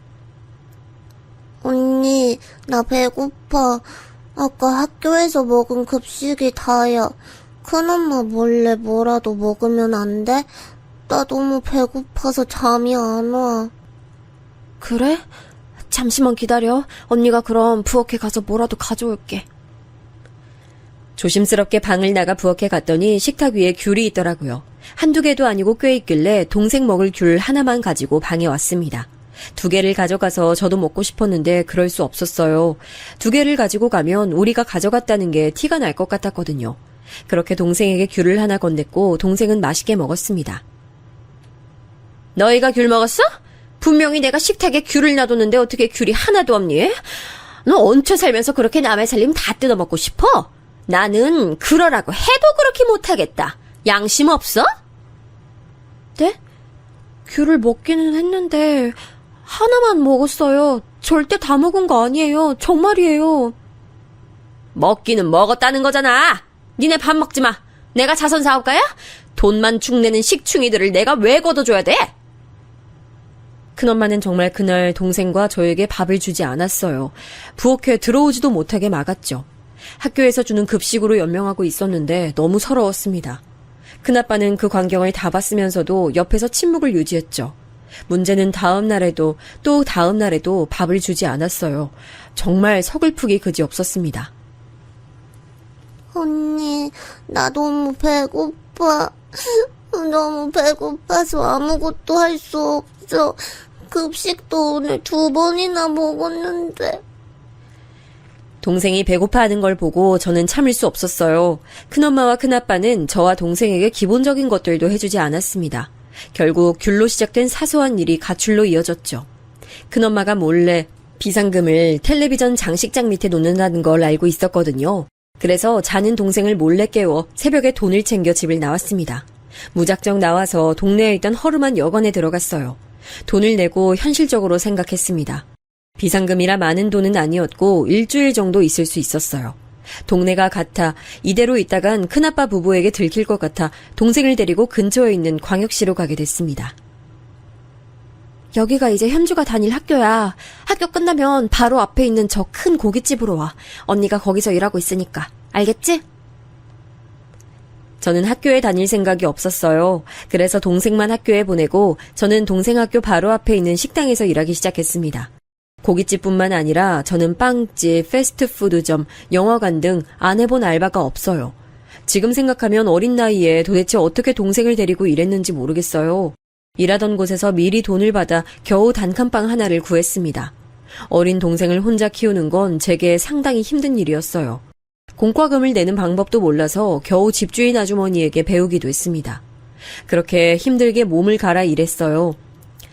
언니, 나 배고파. 아까 학교에서 먹은 급식이 다야. 큰엄마 몰래 뭐라도 먹으면 안 돼? 나 너무 배고파서 잠이 안 와. 그래? 잠시만 기다려. 언니가 그럼 부엌에 가서 뭐라도 가져올게. 조심스럽게 방을 나가 부엌에 갔더니 식탁 위에 귤이 있더라고요. 한두 개도 아니고 꽤 있길래 동생 먹을 귤 하나만 가지고 방에 왔습니다. 2개를 가져가서 저도 먹고 싶었는데 그럴 수 없었어요. 2개를 가지고 가면 우리가 가져갔다는 게 티가 날 것 같았거든요. 그렇게 동생에게 귤을 하나 건넸고 동생은 맛있게 먹었습니다. 너희가 귤 먹었어? 분명히 내가 식탁에 귤을 놔뒀는데 어떻게 귤이 하나도 없니? 너 얹혀 살면서 그렇게 남의 살림 다 뜯어먹고 싶어? 나는 그러라고 해도 그렇게 못하겠다. 양심 없어? 네? 귤을 먹기는 했는데 하나만 먹었어요. 절대 다 먹은 거 아니에요. 정말이에요. 먹기는 먹었다는 거잖아. 니네 밥 먹지 마. 내가 자선 사업가야? 돈만 축내는 식충이들을 내가 왜 걷어줘야 돼? 큰엄마는 정말 그날 동생과 저에게 밥을 주지 않았어요. 부엌에 들어오지도 못하게 막았죠. 학교에서 주는 급식으로 연명하고 있었는데 너무 서러웠습니다. 큰아빠는 그 광경을 다 봤으면서도 옆에서 침묵을 유지했죠. 문제는 다음 날에도 또 다음 날에도 밥을 주지 않았어요. 정말 서글프기 그지없었습니다. 언니, 나 너무 배고파. 너무 배고파서 아무것도 할 수 없어. 급식도 오늘 2번이나 먹었는데. 동생이 배고파하는 걸 보고 저는 참을 수 없었어요. 큰엄마와 큰아빠는 저와 동생에게 기본적인 것들도 해주지 않았습니다. 결국 귤로 시작된 사소한 일이 가출로 이어졌죠. 큰엄마가 몰래 비상금을 텔레비전 장식장 밑에 놓는다는 걸 알고 있었거든요. 그래서 자는 동생을 몰래 깨워 새벽에 돈을 챙겨 집을 나왔습니다. 무작정 나와서 동네에 있던 허름한 여관에 들어갔어요. 돈을 내고 현실적으로 생각했습니다. 비상금이라 많은 돈은 아니었고 일주일 정도 있을 수 있었어요. 동네가 같아 이대로 있다간 큰아빠 부부에게 들킬 것 같아 동생을 데리고 근처에 있는 광역시로 가게 됐습니다. 여기가 이제 현주가 다닐 학교야. 학교 끝나면 바로 앞에 있는 저 큰 고깃집으로 와. 언니가 거기서 일하고 있으니까. 알겠지? 저는 학교에 다닐 생각이 없었어요. 그래서 동생만 학교에 보내고 저는 동생 학교 바로 앞에 있는 식당에서 일하기 시작했습니다. 고깃집뿐만 아니라 저는 빵집, 패스트푸드점, 영화관 등 안 해본 알바가 없어요. 지금 생각하면 어린 나이에 도대체 어떻게 동생을 데리고 일했는지 모르겠어요. 일하던 곳에서 미리 돈을 받아 겨우 단칸방 하나를 구했습니다. 어린 동생을 혼자 키우는 건 제게 상당히 힘든 일이었어요. 공과금을 내는 방법도 몰라서 겨우 집주인 아주머니에게 배우기도 했습니다. 그렇게 힘들게 몸을 갈아 일했어요.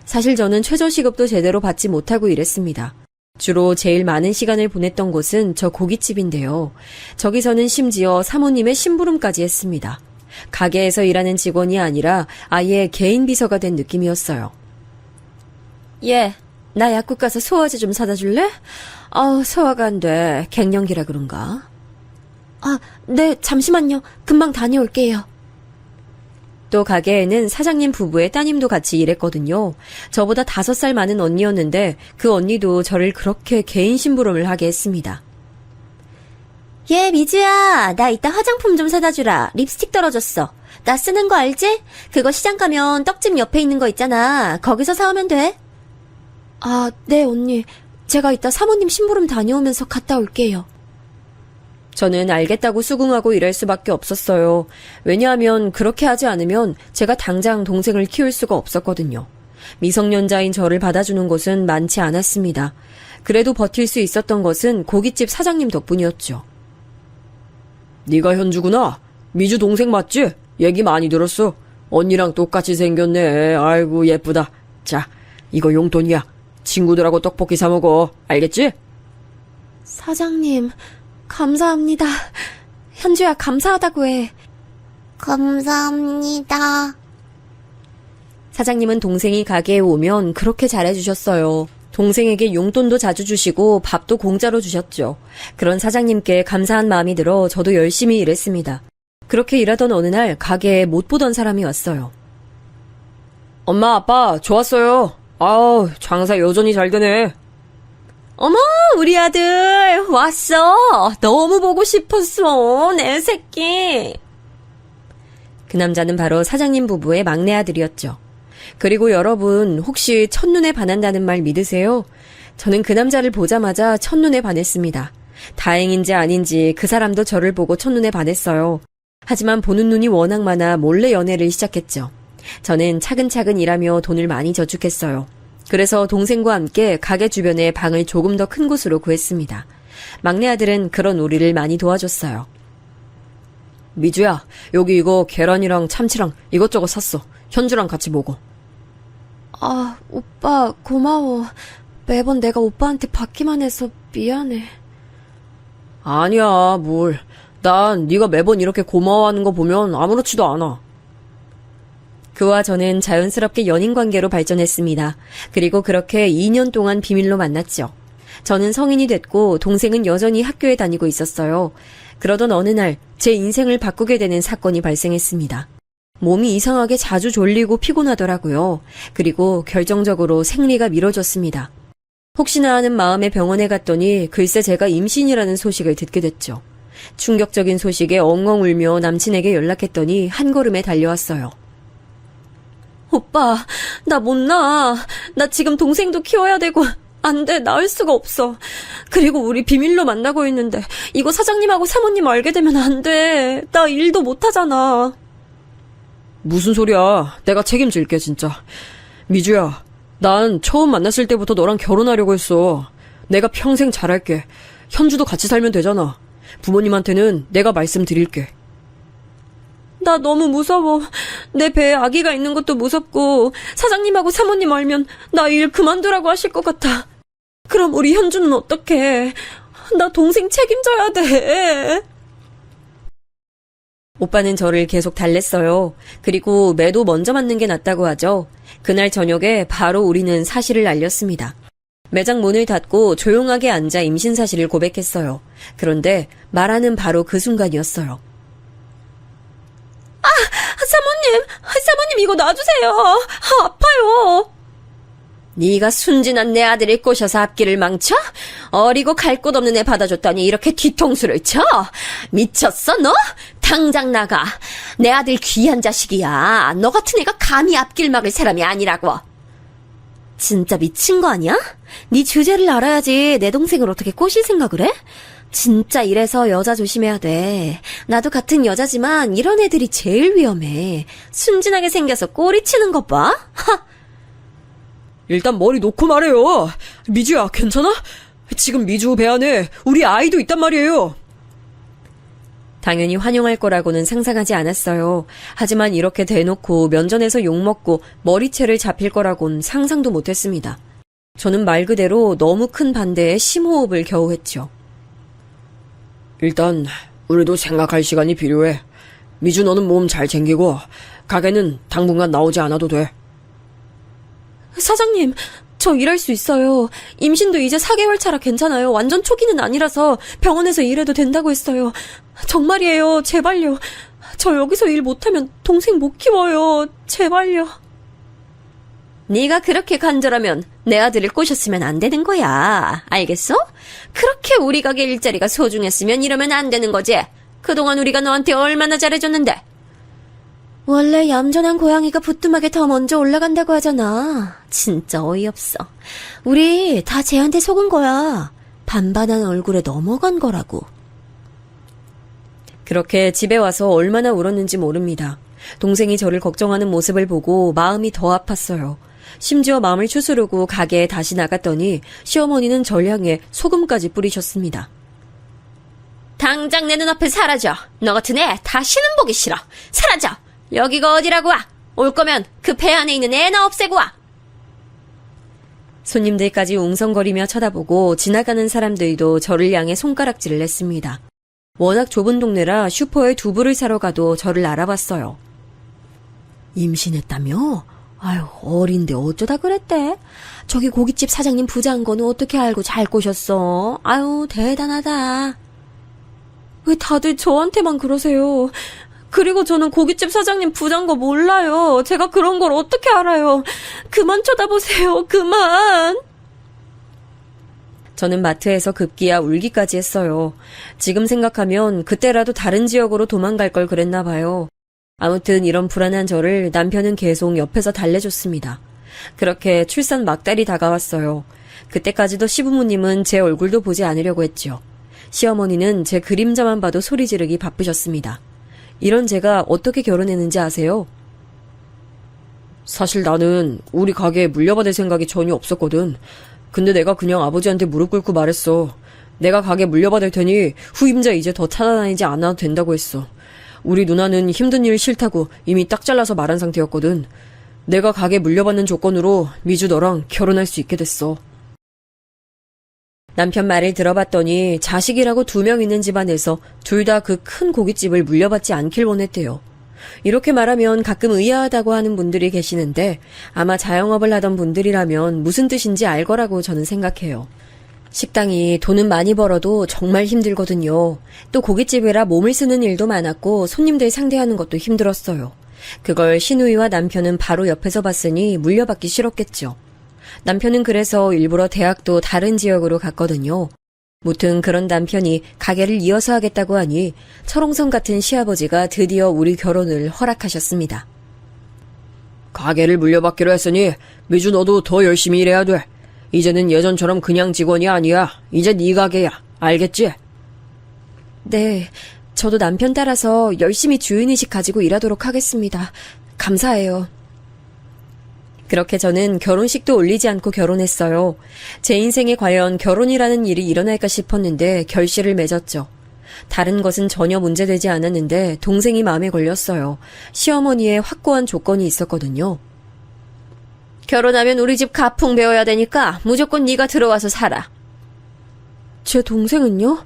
사실 저는 최저시급도 제대로 받지 못하고 일했습니다. 주로 제일 많은 시간을 보냈던 곳은 저 고깃집인데요. 저기서는 심지어 사모님의 심부름까지 했습니다. 가게에서 일하는 직원이 아니라 아예 개인 비서가 된 느낌이었어요. 예, 나 약국 가서 소화제 좀 사다 줄래? 소화가 안 돼. 갱년기라 그런가? 네, 잠시만요. 금방 다녀올게요. 또 가게에는 사장님 부부의 따님도 같이 일했거든요. 저보다 5살 많은 언니였는데 그 언니도 저를 그렇게 개인 심부름을 하게 했습니다. 예, 미주야. 나 이따 화장품 좀 사다 주라. 립스틱 떨어졌어. 나 쓰는 거 알지? 그거 시장 가면 떡집 옆에 있는 거 있잖아. 거기서 사오면 돼. 네, 언니. 제가 이따 사모님 심부름 다녀오면서 갔다 올게요. 저는 알겠다고 수긍하고 일할 수밖에 없었어요. 왜냐하면 그렇게 하지 않으면 제가 당장 동생을 키울 수가 없었거든요. 미성년자인 저를 받아주는 곳은 많지 않았습니다. 그래도 버틸 수 있었던 것은 고깃집 사장님 덕분이었죠. 네가 현주구나. 미주 동생 맞지? 얘기 많이 들었어. 언니랑 똑같이 생겼네. 아이고 예쁘다. 자, 이거 용돈이야. 친구들하고 떡볶이 사 먹어. 알겠지? 사장님, 감사합니다. 현주야, 감사하다고 해. 감사합니다. 사장님은 동생이 가게에 오면 그렇게 잘해주셨어요. 동생에게 용돈도 자주 주시고 밥도 공짜로 주셨죠. 그런 사장님께 감사한 마음이 들어 저도 열심히 일했습니다. 그렇게 일하던 어느 날 가게에 못 보던 사람이 왔어요. 엄마, 아빠, 좋았어요. 아우, 장사 여전히 잘 되네. 어머, 우리 아들 왔어. 너무 보고 싶었어. 내 새끼. 그 남자는 바로 사장님 부부의 막내 아들이었죠. 그리고 여러분, 혹시 첫눈에 반한다는 말 믿으세요? 저는 그 남자를 보자마자 첫눈에 반했습니다. 다행인지 아닌지 그 사람도 저를 보고 첫눈에 반했어요. 하지만 보는 눈이 워낙 많아 몰래 연애를 시작했죠. 저는 차근차근 일하며 돈을 많이 저축했어요. 그래서 동생과 함께 가게 주변에 방을 조금 더 큰 곳으로 구했습니다. 막내 아들은 그런 우리를 많이 도와줬어요. 미주야, 여기 이거 계란이랑 참치랑 이것저것 샀어. 현주랑 같이 먹어. 오빠 고마워. 매번 내가 오빠한테 받기만 해서 미안해. 아니야, 뭘. 난 네가 매번 이렇게 고마워하는 거 보면 아무렇지도 않아. 그와 저는 자연스럽게 연인 관계로 발전했습니다. 그리고 그렇게 2년 동안 비밀로 만났죠. 저는 성인이 됐고 동생은 여전히 학교에 다니고 있었어요. 그러던 어느 날 제 인생을 바꾸게 되는 사건이 발생했습니다. 몸이 이상하게 자주 졸리고 피곤하더라고요. 그리고 결정적으로 생리가 미뤄졌습니다. 혹시나 하는 마음에 병원에 갔더니 글쎄 제가 임신이라는 소식을 듣게 됐죠. 충격적인 소식에 엉엉 울며 남친에게 연락했더니 한 걸음에 달려왔어요. 오빠, 나 못 낳아. 나 지금 동생도 키워야 되고, 안 돼, 낳을 수가 없어. 그리고 우리 비밀로 만나고 있는데, 이거 사장님하고 사모님 알게 되면 안 돼. 나 일도 못 하잖아. 무슨 소리야. 내가 책임질게, 진짜. 미주야, 난 처음 만났을 때부터 너랑 결혼하려고 했어. 내가 평생 잘할게. 현주도 같이 살면 되잖아. 부모님한테는 내가 말씀드릴게. 나 너무 무서워. 내 배에 아기가 있는 것도 무섭고, 사장님하고 사모님 알면 나 일 그만두라고 하실 것 같아. 그럼 우리 현주는 어떡해? 나 동생 책임져야 돼. 오빠는 저를 계속 달랬어요. 그리고 매도 먼저 맞는 게 낫다고 하죠. 그날 저녁에 바로 우리는 사실을 알렸습니다. 매장 문을 닫고 조용하게 앉아 임신 사실을 고백했어요. 그런데 말하는 바로 그 순간이었어요. 사모님 이거 놔주세요. 아파요. 네가 순진한 내 아들을 꼬셔서 앞길을 망쳐? 어리고 갈 곳 없는 애 받아줬더니 이렇게 뒤통수를 쳐? 미쳤어 너? 당장 나가. 내 아들 귀한 자식이야. 너 같은 애가 감히 앞길 막을 사람이 아니라고. 진짜 미친 거 아니야? 네 주제를 알아야지 내 동생을 어떻게 꼬실 생각을 해? 진짜 이래서 여자 조심해야 돼. 나도 같은 여자지만 이런 애들이 제일 위험해. 순진하게 생겨서 꼬리치는 것 봐. 하! 일단 머리 놓고 말해요. 미주야, 괜찮아? 지금 미주 배 안에 우리 아이도 있단 말이에요. 당연히 환영할 거라고는 상상하지 않았어요. 하지만 이렇게 대놓고 면전에서 욕먹고 머리채를 잡힐 거라곤 상상도 못했습니다. 저는 말 그대로 너무 큰 반대에 심호흡을 겨우 했죠. 일단 우리도 생각할 시간이 필요해. 미주 너는 몸 잘 챙기고 가게는 당분간 나오지 않아도 돼. 사장님, 저 일할 수 있어요. 임신도 이제 4개월 차라 괜찮아요. 완전 초기는 아니라서 병원에서 일해도 된다고 했어요. 정말이에요. 제발요. 저 여기서 일 못하면 동생 못 키워요. 제발요. 네가 그렇게 간절하면 내 아들을 꼬셨으면 안 되는 거야. 알겠어? 그렇게 우리 가게 일자리가 소중했으면 이러면 안 되는 거지. 그동안 우리가 너한테 얼마나 잘해줬는데. 원래 얌전한 고양이가 부뚜막에 더 먼저 올라간다고 하잖아. 진짜 어이없어. 우리 다 쟤한테 속은 거야. 반반한 얼굴에 넘어간 거라고. 그렇게 집에 와서 얼마나 울었는지 모릅니다. 동생이 저를 걱정하는 모습을 보고 마음이 더 아팠어요. 심지어 마음을 추스르고 가게에 다시 나갔더니 시어머니는 절 향해 소금까지 뿌리셨습니다. 당장 내 눈앞에 사라져. 너 같은 애 다시는 보기 싫어. 사라져. 여기가 어디라고 와. 올 거면 그 배 안에 있는 애나 없애고 와. 손님들까지 웅성거리며 쳐다보고 지나가는 사람들도 저를 향해 손가락질을 했습니다. 워낙 좁은 동네라 슈퍼에 두부를 사러 가도 저를 알아봤어요. 임신했다며? 아유, 어린데 어쩌다 그랬대? 저기 고깃집 사장님 부자인 거는 어떻게 알고 잘 꼬셨어? 아유, 대단하다. 왜 다들 저한테만 그러세요? 그리고 저는 고깃집 사장님 부자인 거 몰라요. 제가 그런 걸 어떻게 알아요? 그만 쳐다보세요. 그만. 저는 마트에서 급기야 울기까지 했어요. 지금 생각하면 그때라도 다른 지역으로 도망갈 걸 그랬나 봐요. 아무튼 이런 불안한 저를 남편은 계속 옆에서 달래줬습니다. 그렇게 출산 막달이 다가왔어요. 그때까지도 시부모님은 제 얼굴도 보지 않으려고 했죠. 시어머니는 제 그림자만 봐도 소리 지르기 바쁘셨습니다. 이런 제가 어떻게 결혼했는지 아세요? 사실 나는 우리 가게에 물려받을 생각이 전혀 없었거든. 근데 내가 그냥 아버지한테 무릎 꿇고 말했어. 내가 가게 물려받을 테니 후임자 이제 더 찾아다니지 않아도 된다고 했어. 우리 누나는 힘든 일 싫다고 이미 딱 잘라서 말한 상태였거든. 내가 가게 물려받는 조건으로 미주 너랑 결혼할 수 있게 됐어. 남편 말을 들어봤더니 자식이라고 2명 있는 집안에서 둘 다 그 큰 고깃집을 물려받지 않길 원했대요. 이렇게 말하면 가끔 의아하다고 하는 분들이 계시는데 아마 자영업을 하던 분들이라면 무슨 뜻인지 알 거라고 저는 생각해요. 식당이 돈은 많이 벌어도 정말 힘들거든요. 또 고깃집이라 몸을 쓰는 일도 많았고 손님들 상대하는 것도 힘들었어요. 그걸 시누이와 남편은 바로 옆에서 봤으니 물려받기 싫었겠죠. 남편은 그래서 일부러 대학도 다른 지역으로 갔거든요. 무튼 그런 남편이 가게를 이어서 하겠다고 하니 철옹성 같은 시아버지가 드디어 우리 결혼을 허락하셨습니다. 가게를 물려받기로 했으니 미주 너도 더 열심히 일해야 돼. 이제는 예전처럼 그냥 직원이 아니야. 이제 네 가게야. 알겠지? 네, 저도 남편 따라서 열심히 주인의식 가지고 일하도록 하겠습니다. 감사해요. 그렇게 저는 결혼식도 올리지 않고 결혼했어요. 제 인생에 과연 결혼이라는 일이 일어날까 싶었는데 결실을 맺었죠. 다른 것은 전혀 문제되지 않았는데 동생이 마음에 걸렸어요. 시어머니의 확고한 조건이 있었거든요. 결혼하면 우리 집 가풍 배워야 되니까 무조건 네가 들어와서 살아. 제 동생은요?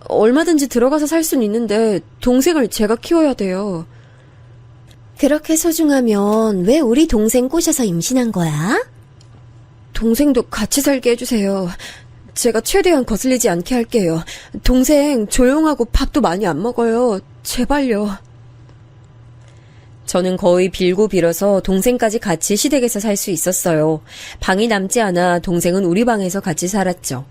얼마든지 들어가서 살 순 있는데 동생을 제가 키워야 돼요. 그렇게 소중하면 왜 우리 동생 꼬셔서 임신한 거야? 동생도 같이 살게 해주세요. 제가 최대한 거슬리지 않게 할게요. 동생 조용하고 밥도 많이 안 먹어요. 제발요. 저는 거의 빌고 빌어서 동생까지 같이 시댁에서 살 수 있었어요. 방이 남지 않아 동생은 우리 방에서 같이 살았죠.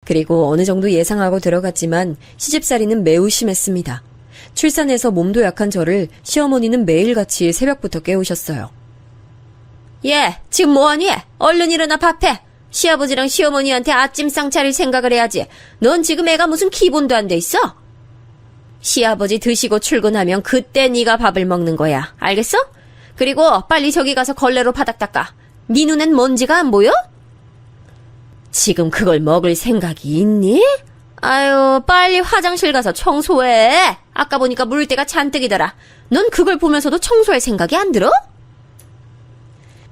그리고 어느 정도 예상하고 들어갔지만 시집살이는 매우 심했습니다. 출산해서 몸도 약한 저를 시어머니는 매일같이 새벽부터 깨우셨어요. 예, 지금 뭐하니? 얼른 일어나 밥해. 시아버지랑 시어머니한테 아침상 차릴 생각을 해야지. 넌 지금 애가 무슨 기본도 안 돼 있어? 시아버지 드시고 출근하면 그때 네가 밥을 먹는 거야. 알겠어? 그리고 빨리 저기 가서 걸레로 바닥 닦아. 네 눈엔 먼지가 안 보여? 지금 그걸 먹을 생각이 있니? 아유, 빨리 화장실 가서 청소해. 아까 보니까 물때가 잔뜩이더라. 넌 그걸 보면서도 청소할 생각이 안 들어?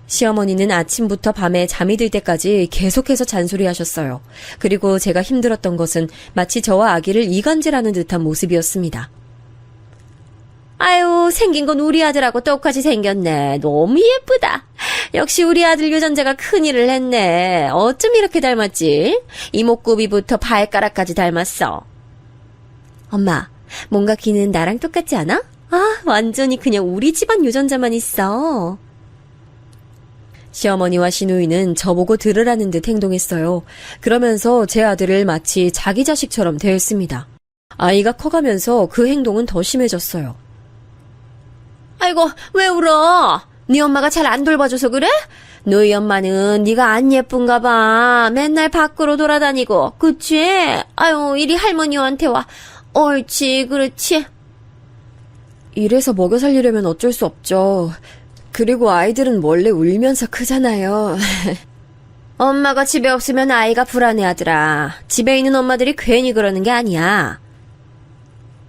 시어머니는 아침부터 밤에 잠이 들 때까지 계속해서 잔소리하셨어요. 그리고 제가 힘들었던 것은 마치 저와 아기를 이간질하는 듯한 모습이었습니다. 아유, 생긴 건 우리 아들하고 똑같이 생겼네. 너무 예쁘다. 역시 우리 아들 유전자가 큰일을 했네. 어쩜 이렇게 닮았지? 이목구비부터 발가락까지 닮았어. 엄마, 뭔가 귀는 나랑 똑같지 않아? 아, 완전히 그냥 우리 집안 유전자만 있어. 시어머니와 시누이는 저보고 들으라는 듯 행동했어요. 그러면서 제 아들을 마치 자기 자식처럼 대했습니다. 아이가 커가면서 그 행동은 더 심해졌어요. 아이고, 왜 울어? 네 엄마가 잘 안 돌봐줘서 그래? 너희 엄마는 네가 안 예쁜가 봐. 맨날 밖으로 돌아다니고. 그치? 아유, 이리 할머니한테 와. 옳지, 그렇지. 이래서 먹여 살리려면 어쩔 수 없죠. 그리고 아이들은 원래 울면서 크잖아요. 엄마가 집에 없으면 아이가 불안해하더라. 집에 있는 엄마들이 괜히 그러는 게 아니야.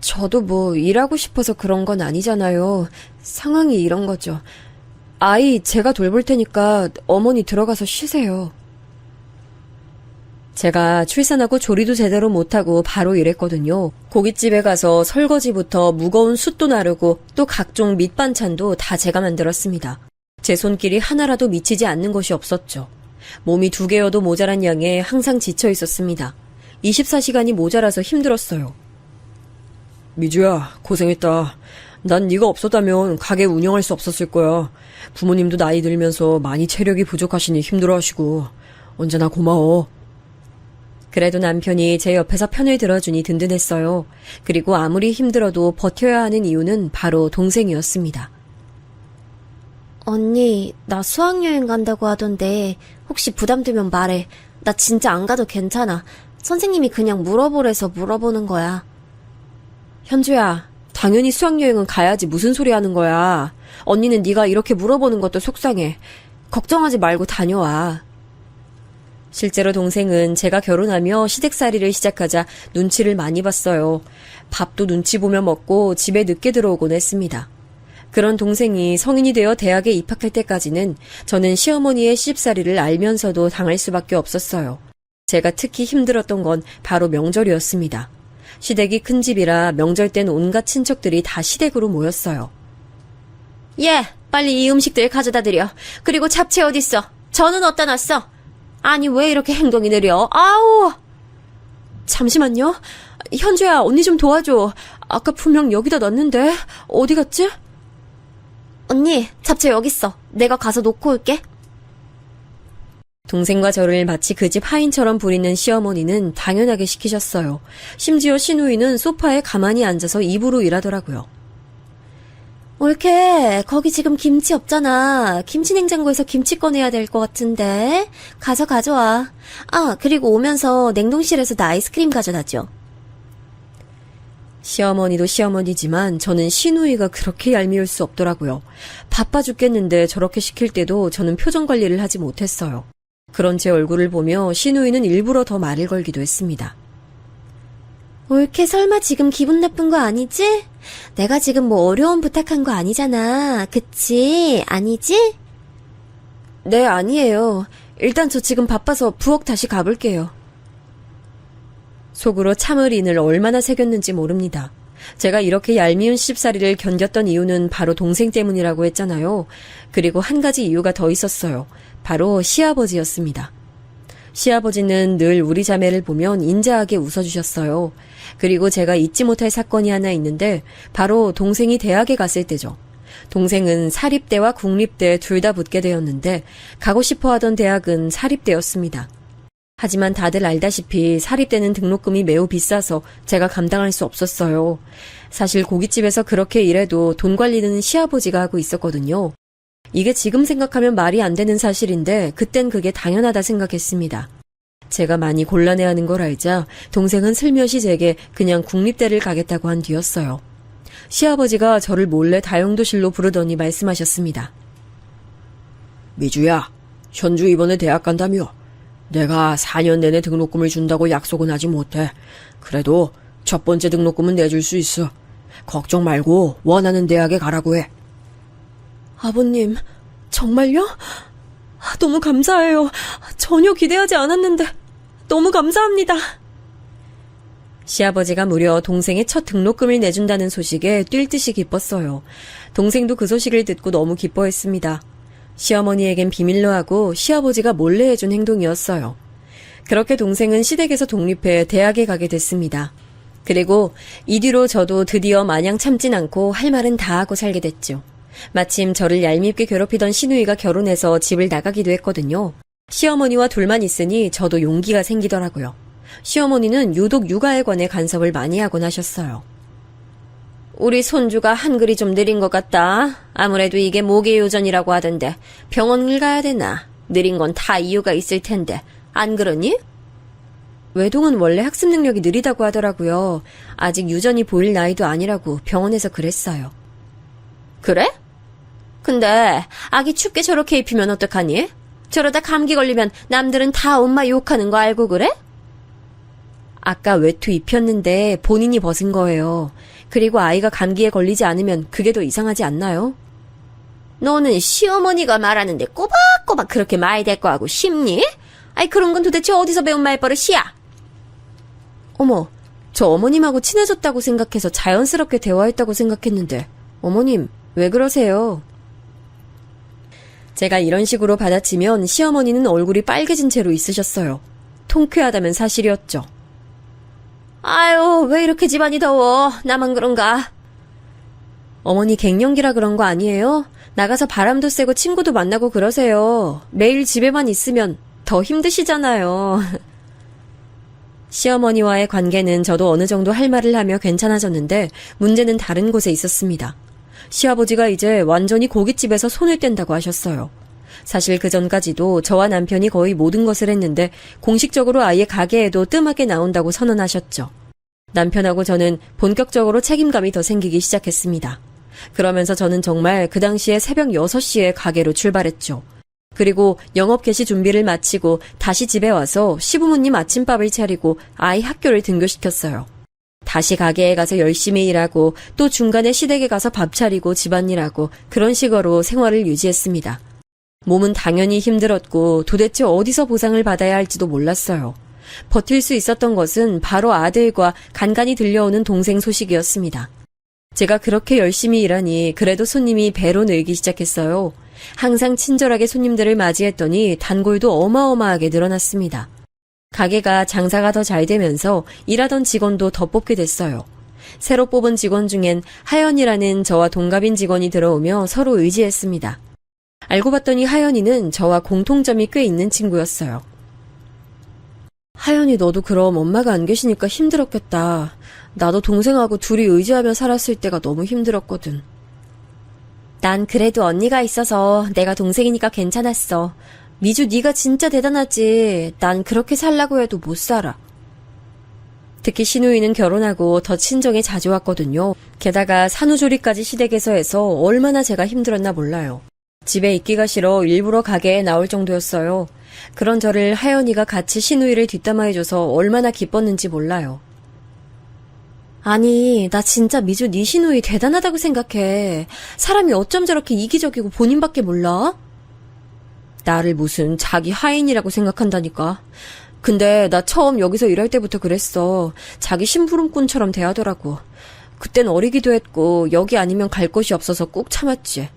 저도 뭐 일하고 싶어서 그런 건 아니잖아요. 상황이 이런 거죠. 아이 제가 돌볼 테니까 어머니 들어가서 쉬세요. 제가 출산하고 조리도 제대로 못하고 바로 일했거든요. 고깃집에 가서 설거지부터 무거운 숯도 나르고 또 각종 밑반찬도 다 제가 만들었습니다. 제 손길이 하나라도 미치지 않는 것이 없었죠. 몸이 2개여도 모자란 양에 항상 지쳐 있었습니다. 24시간이 모자라서 힘들었어요. 미주야, 고생했다. 난 네가 없었다면 가게 운영할 수 없었을 거야. 부모님도 나이 들면서 많이 체력이 부족하시니 힘들어하시고. 언제나 고마워. 그래도 남편이 제 옆에서 편을 들어주니 든든했어요. 그리고 아무리 힘들어도 버텨야 하는 이유는 바로 동생이었습니다. 언니, 나 수학여행 간다고 하던데 혹시 부담되면 말해. 나 진짜 안 가도 괜찮아. 선생님이 그냥 물어보래서 물어보는 거야. 현주야, 당연히 수학여행은 가야지. 무슨 소리 하는 거야. 언니는 네가 이렇게 물어보는 것도 속상해. 걱정하지 말고 다녀와. 실제로 동생은 제가 결혼하며 시댁살이를 시작하자 눈치를 많이 봤어요. 밥도 눈치 보며 먹고 집에 늦게 들어오곤 했습니다. 그런 동생이 성인이 되어 대학에 입학할 때까지는 저는 시어머니의 시집살이를 알면서도 당할 수밖에 없었어요. 제가 특히 힘들었던 건 바로 명절이었습니다. 시댁이 큰 집이라 명절 땐 온갖 친척들이 다 시댁으로 모였어요. 예, 빨리 이 음식들 가져다 드려. 그리고 잡채 어딨어? 저는 어디다 놨어? 아니, 왜 이렇게 행동이 느려? 아우! 잠시만요. 현주야, 언니 좀 도와줘. 아까 분명 여기다 놨는데 어디 갔지? 언니, 잡채 여기 있어. 내가 가서 놓고 올게. 동생과 저를 마치 그 집 하인처럼 부리는 시어머니는 당연하게 시키셨어요. 심지어 시누이는 소파에 가만히 앉아서 입으로 일하더라고요. 올케, 거기 지금 김치 없잖아. 김치 냉장고에서 김치 꺼내야 될 것 같은데. 가서 가져와. 아, 그리고 오면서 냉동실에서 나 아이스크림 가져다줘. 시어머니도 시어머니지만 저는 시누이가 그렇게 얄미울 수 없더라고요. 바빠 죽겠는데 저렇게 시킬 때도 저는 표정 관리를 하지 못했어요. 그런 제 얼굴을 보며 시누이는 일부러 더 말을 걸기도 했습니다. 올케, 설마 지금 기분 나쁜 거 아니지? 내가 지금 뭐 어려운 부탁한 거 아니잖아. 그치? 아니지? 네, 아니에요. 일단 저 지금 바빠서 부엌 다시 가볼게요. 속으로 참을 인을 얼마나 새겼는지 모릅니다. 제가 이렇게 얄미운 시집살이를 견뎠던 이유는 바로 동생 때문이라고 했잖아요. 그리고 한 가지 이유가 더 있었어요. 바로 시아버지였습니다. 시아버지는 늘 우리 자매를 보면 인자하게 웃어주셨어요. 그리고 제가 잊지 못할 사건이 하나 있는데 바로 동생이 대학에 갔을 때죠. 동생은 사립대와 국립대 둘 다 붙게 되었는데 가고 싶어 하던 대학은 사립대였습니다. 하지만 다들 알다시피 사립대는 등록금이 매우 비싸서 제가 감당할 수 없었어요. 사실 고깃집에서 그렇게 일해도 돈 관리는 시아버지가 하고 있었거든요. 이게 지금 생각하면 말이 안 되는 사실인데 그땐 그게 당연하다 생각했습니다. 제가 많이 곤란해하는 걸 알자 동생은 슬며시 제게 그냥 국립대를 가겠다고 한 뒤였어요. 시아버지가 저를 몰래 다용도실로 부르더니 말씀하셨습니다. 미주야, 현주 이번에 대학 간다며. 내가 4년 내내 등록금을 준다고 약속은 하지 못해. 그래도 첫 번째 등록금은 내줄 수 있어. 걱정 말고 원하는 대학에 가라고 해. 아버님, 정말요? 너무 감사해요. 전혀 기대하지 않았는데 너무 감사합니다. 시아버지가 무려 동생의 첫 등록금을 내준다는 소식에 뛸 듯이 기뻤어요. 동생도 그 소식을 듣고 너무 기뻐했습니다. 시어머니에겐 비밀로 하고 시아버지가 몰래 해준 행동이었어요. 그렇게 동생은 시댁에서 독립해 대학에 가게 됐습니다. 그리고 이 뒤로 저도 드디어 마냥 참진 않고 할 말은 다 하고 살게 됐죠. 마침 저를 얄밉게 괴롭히던 시누이가 결혼해서 집을 나가기도 했거든요. 시어머니와 둘만 있으니 저도 용기가 생기더라고요. 시어머니는 유독 육아에 관해 간섭을 많이 하곤 하셨어요. 우리 손주가 한글이 좀 느린 것 같다. 아무래도 이게 모계요전이라고 하던데 병원을 가야 되나? 느린 건 다 이유가 있을 텐데. 안 그러니? 외동은 원래 학습 능력이 느리다고 하더라고요. 아직 유전이 보일 나이도 아니라고 병원에서 그랬어요. 그래? 근데 아기 춥게 저렇게 입히면 어떡하니? 저러다 감기 걸리면 남들은 다 엄마 욕하는 거 알고 그래? 아까 외투 입혔는데 본인이 벗은 거예요. 그리고 아이가 감기에 걸리지 않으면 그게 더 이상하지 않나요? 너는 시어머니가 말하는데 꼬박꼬박 그렇게 말 대꾸하고 싶니? 아이, 그런 건 도대체 어디서 배운 말버릇이야? 어머, 저 어머님하고 친해졌다고 생각해서 자연스럽게 대화했다고 생각했는데 어머님, 왜 그러세요? 제가 이런 식으로 받아치면 시어머니는 얼굴이 빨개진 채로 있으셨어요. 통쾌하다면 사실이었죠. 아유, 왜 이렇게 집안이 더워? 나만 그런가? 어머니 갱년기라 그런 거 아니에요? 나가서 바람도 쐬고 친구도 만나고 그러세요. 매일 집에만 있으면 더 힘드시잖아요. 시어머니와의 관계는 저도 어느 정도 할 말을 하며 괜찮아졌는데 문제는 다른 곳에 있었습니다. 시아버지가 이제 완전히 고깃집에서 손을 뗀다고 하셨어요. 사실 그 전까지도 저와 남편이 거의 모든 것을 했는데 공식적으로 아예 가게에도 뜸하게 나온다고 선언하셨죠. 남편하고 저는 본격적으로 책임감이 더 생기기 시작했습니다. 그러면서 저는 정말 그 당시에 새벽 6시에 가게로 출발했죠. 그리고 영업 개시 준비를 마치고 다시 집에 와서 시부모님 아침밥을 차리고 아이 학교를 등교시켰어요. 다시 가게에 가서 열심히 일하고 또 중간에 시댁에 가서 밥 차리고 집안일하고 그런 식으로 생활을 유지했습니다. 몸은 당연히 힘들었고 도대체 어디서 보상을 받아야 할지도 몰랐어요. 버틸 수 있었던 것은 바로 아들과 간간히 들려오는 동생 소식이었습니다. 제가 그렇게 열심히 일하니 그래도 손님이 배로 늘기 시작했어요. 항상 친절하게 손님들을 맞이했더니 단골도 어마어마하게 늘어났습니다. 가게가 장사가 더 잘 되면서 일하던 직원도 더 뽑게 됐어요. 새로 뽑은 직원 중엔 하연이라는 저와 동갑인 직원이 들어오며 서로 의지했습니다. 알고 봤더니 하연이는 저와 공통점이 꽤 있는 친구였어요. 하연이 너도 그럼 엄마가 안 계시니까 힘들었겠다. 나도 동생하고 둘이 의지하며 살았을 때가 너무 힘들었거든. 난 그래도 언니가 있어서 내가 동생이니까 괜찮았어. 미주 네가 진짜 대단하지. 난 그렇게 살라고 해도 못 살아. 특히 신우이는 결혼하고 더 친정에 자주 왔거든요. 게다가 산후조리까지 시댁에서 해서 얼마나 제가 힘들었나 몰라요. 집에 있기가 싫어 일부러 가게에 나올 정도였어요. 그런 저를 하연이가 같이 신우이를 뒷담화해줘서 얼마나 기뻤는지 몰라요. 아니, 나 진짜 미주 네 신우이 대단하다고 생각해. 사람이 어쩜 저렇게 이기적이고 본인밖에 몰라? 나를 무슨 자기 하인이라고 생각한다니까. 근데 나 처음 여기서 일할 때부터 그랬어. 자기 심부름꾼처럼 대하더라고. 그땐 어리기도 했고 여기 아니면 갈 곳이 없어서 꾹 참았지.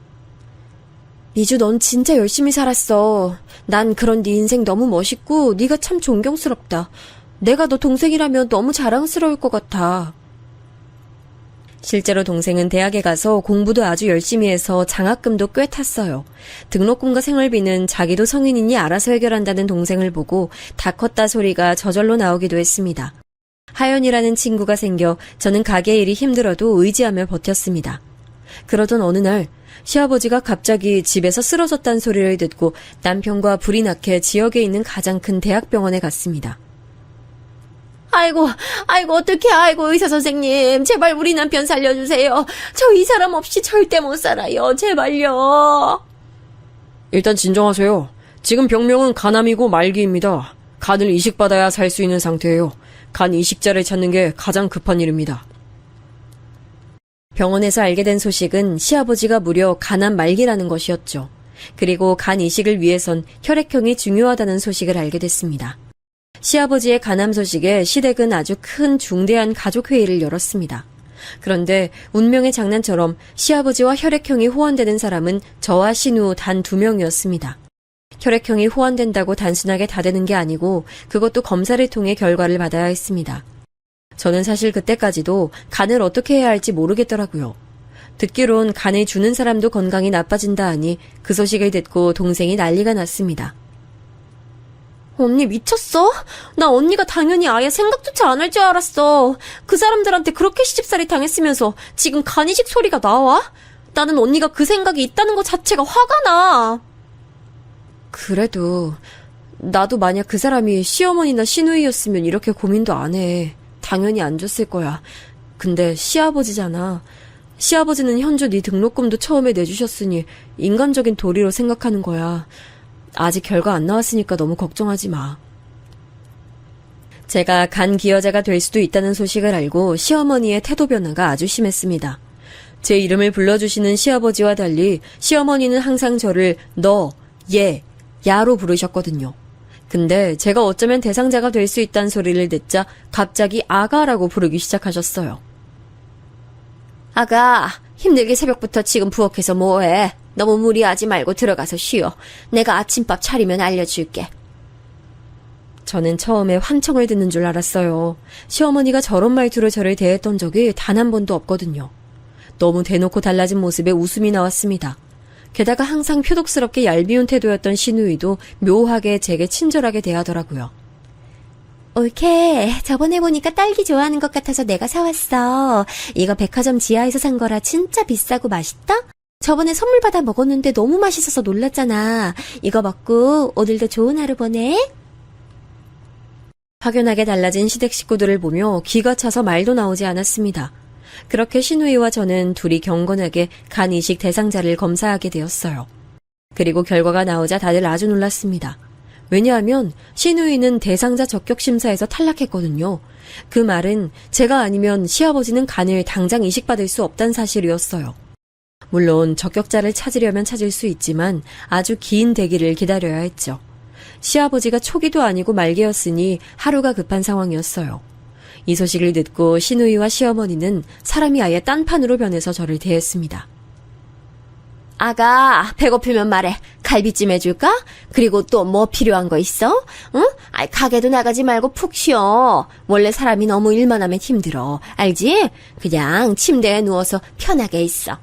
미주 넌 진짜 열심히 살았어. 난 그런 네 인생 너무 멋있고 네가 참 존경스럽다. 내가 너 동생이라면 너무 자랑스러울 것 같아. 실제로 동생은 대학에 가서 공부도 아주 열심히 해서 장학금도 꽤 탔어요. 등록금과 생활비는 자기도 성인이니 알아서 해결한다는 동생을 보고 다 컸다 소리가 저절로 나오기도 했습니다. 하연이라는 친구가 생겨 저는 가게 일이 힘들어도 의지하며 버텼습니다. 그러던 어느 날 시아버지가 갑자기 집에서 쓰러졌다는 소리를 듣고 남편과 불이 나게 지역에 있는 가장 큰 대학병원에 갔습니다. 아이고, 어떡해. 아이고, 의사 선생님. 제발 우리 남편 살려주세요. 저 이 사람 없이 절대 못 살아요. 제발요. 일단 진정하세요. 지금 병명은 간암이고 말기입니다. 간을 이식받아야 살 수 있는 상태예요. 간 이식자를 찾는 게 가장 급한 일입니다. 병원에서 알게 된 소식은 시아버지가 무려 간암 말기라는 것이었죠. 그리고 간 이식을 위해선 혈액형이 중요하다는 소식을 알게 됐습니다. 시아버지의 간암 소식에 시댁은 아주 큰 중대한 가족회의를 열었습니다. 그런데 운명의 장난처럼 시아버지와 혈액형이 호환되는 사람은 저와 신우 단 2명이었습니다. 혈액형이 호환된다고 단순하게 다 되는 게 아니고 그것도 검사를 통해 결과를 받아야 했습니다. 저는 사실 그때까지도 간을 어떻게 해야 할지 모르겠더라고요. 듣기론 간을 주는 사람도 건강이 나빠진다 하니 그 소식을 듣고 동생이 난리가 났습니다. 언니 미쳤어? 나 언니가 당연히 아예 생각조차 안 할 줄 알았어. 그 사람들한테 그렇게 시집살이 당했으면서 지금 간이식 소리가 나와? 나는 언니가 그 생각이 있다는 것 자체가 화가 나. 그래도 나도 만약 그 사람이 시어머니나 시누이였으면 이렇게 고민도 안 해. 당연히 안 줬을 거야. 근데 시아버지잖아. 시아버지는 현주 네 등록금도 처음에 내주셨으니 인간적인 도리로 생각하는 거야. 아직 결과 안 나왔으니까 너무 걱정하지 마. 제가 간 기여자가 될 수도 있다는 소식을 알고 시어머니의 태도 변화가 아주 심했습니다. 제 이름을 불러주시는 시아버지와 달리 시어머니는 항상 저를 너, 얘, 야로 부르셨거든요. 근데 제가 어쩌면 대상자가 될 수 있다는 소리를 듣자 갑자기 아가라고 부르기 시작하셨어요. 아가, 힘들게 새벽부터 지금 부엌에서 뭐해? 너무 무리하지 말고 들어가서 쉬어. 내가 아침밥 차리면 알려줄게. 저는 처음에 환청을 듣는 줄 알았어요. 시어머니가 저런 말투로 저를 대했던 적이 단 한 번도 없거든요. 너무 대놓고 달라진 모습에 웃음이 나왔습니다. 게다가 항상 표독스럽게 얄미운 태도였던 시누이도 묘하게 제게 친절하게 대하더라고요. 옳게. 저번에 보니까 딸기 좋아하는 것 같아서 내가 사왔어. 이거 백화점 지하에서 산 거라 진짜 비싸고 맛있다? 저번에 선물 받아 먹었는데 너무 맛있어서 놀랐잖아. 이거 먹고 오늘도 좋은 하루 보내. 확연하게 달라진 시댁 식구들을 보며 기가 차서 말도 나오지 않았습니다. 그렇게 시누이와 저는 둘이 경건하게 간 이식 대상자를 검사하게 되었어요. 그리고 결과가 나오자 다들 아주 놀랐습니다. 왜냐하면 시누이는 대상자 적격 심사에서 탈락했거든요. 그 말은 제가 아니면 시아버지는 간을 당장 이식받을 수 없다는 사실이었어요. 물론 적격자를 찾으려면 찾을 수 있지만 아주 긴 대기를 기다려야 했죠. 시아버지가 초기도 아니고 말기였으니 하루가 급한 상황이었어요. 이 소식을 듣고 시누이와 시어머니는 사람이 아예 딴판으로 변해서 저를 대했습니다. 아가, 배고프면 말해. 갈비찜 해줄까? 그리고 또 뭐 필요한 거 있어? 응? 가게도 나가지 말고 푹 쉬어. 원래 사람이 너무 일만 하면 힘들어. 알지? 그냥 침대에 누워서 편하게 있어.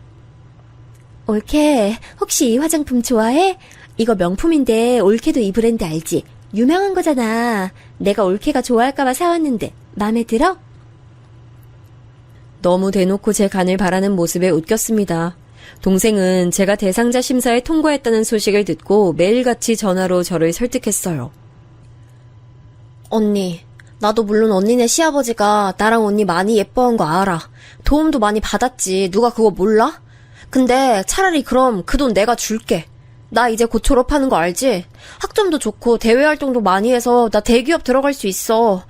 올케, 혹시 이 화장품 좋아해? 이거 명품인데 올케도 이 브랜드 알지? 유명한 거잖아. 내가 올케가 좋아할까봐 사왔는데 마음에 들어? 너무 대놓고 제 간을 바라는 모습에 웃겼습니다. 동생은 제가 대상자 심사에 통과했다는 소식을 듣고 매일같이 전화로 저를 설득했어요. 언니, 나도 물론 언니네 시아버지가 나랑 언니 많이 예뻐한 거 알아. 도움도 많이 받았지. 누가 그거 몰라? 근데 차라리 그럼 그 돈 내가 줄게. 나 이제 곧 졸업하는 거 알지? 학점도 좋고 대외 활동도 많이 해서 나 대기업 들어갈 수 있어.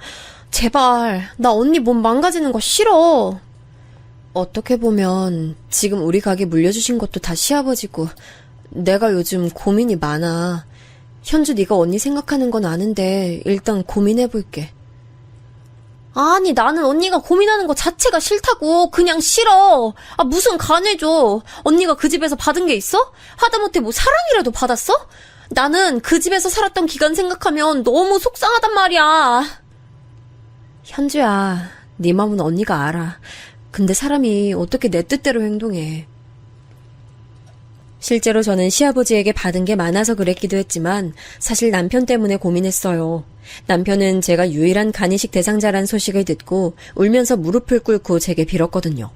제발, 나 언니 몸 망가지는 거 싫어. 어떻게 보면 지금 우리 가게 물려주신 것도 다 시아버지고 내가 요즘 고민이 많아. 현주 네가 언니 생각하는 건 아는데 일단 고민해볼게. 아니, 나는 언니가 고민하는 거 자체가 싫다고. 그냥 싫어. 아, 무슨 간을 줘. 언니가 그 집에서 받은 게 있어? 하다못해 뭐 사랑이라도 받았어? 나는 그 집에서 살았던 기간 생각하면 너무 속상하단 말이야. 현주야, 네 마음은 언니가 알아. 근데 사람이 어떻게 내 뜻대로 행동해. 실제로 저는 시아버지에게 받은 게 많아서 그랬기도 했지만 사실 남편 때문에 고민했어요. 남편은 제가 유일한 간이식 대상자란 소식을 듣고 울면서 무릎을 꿇고 제게 빌었거든요.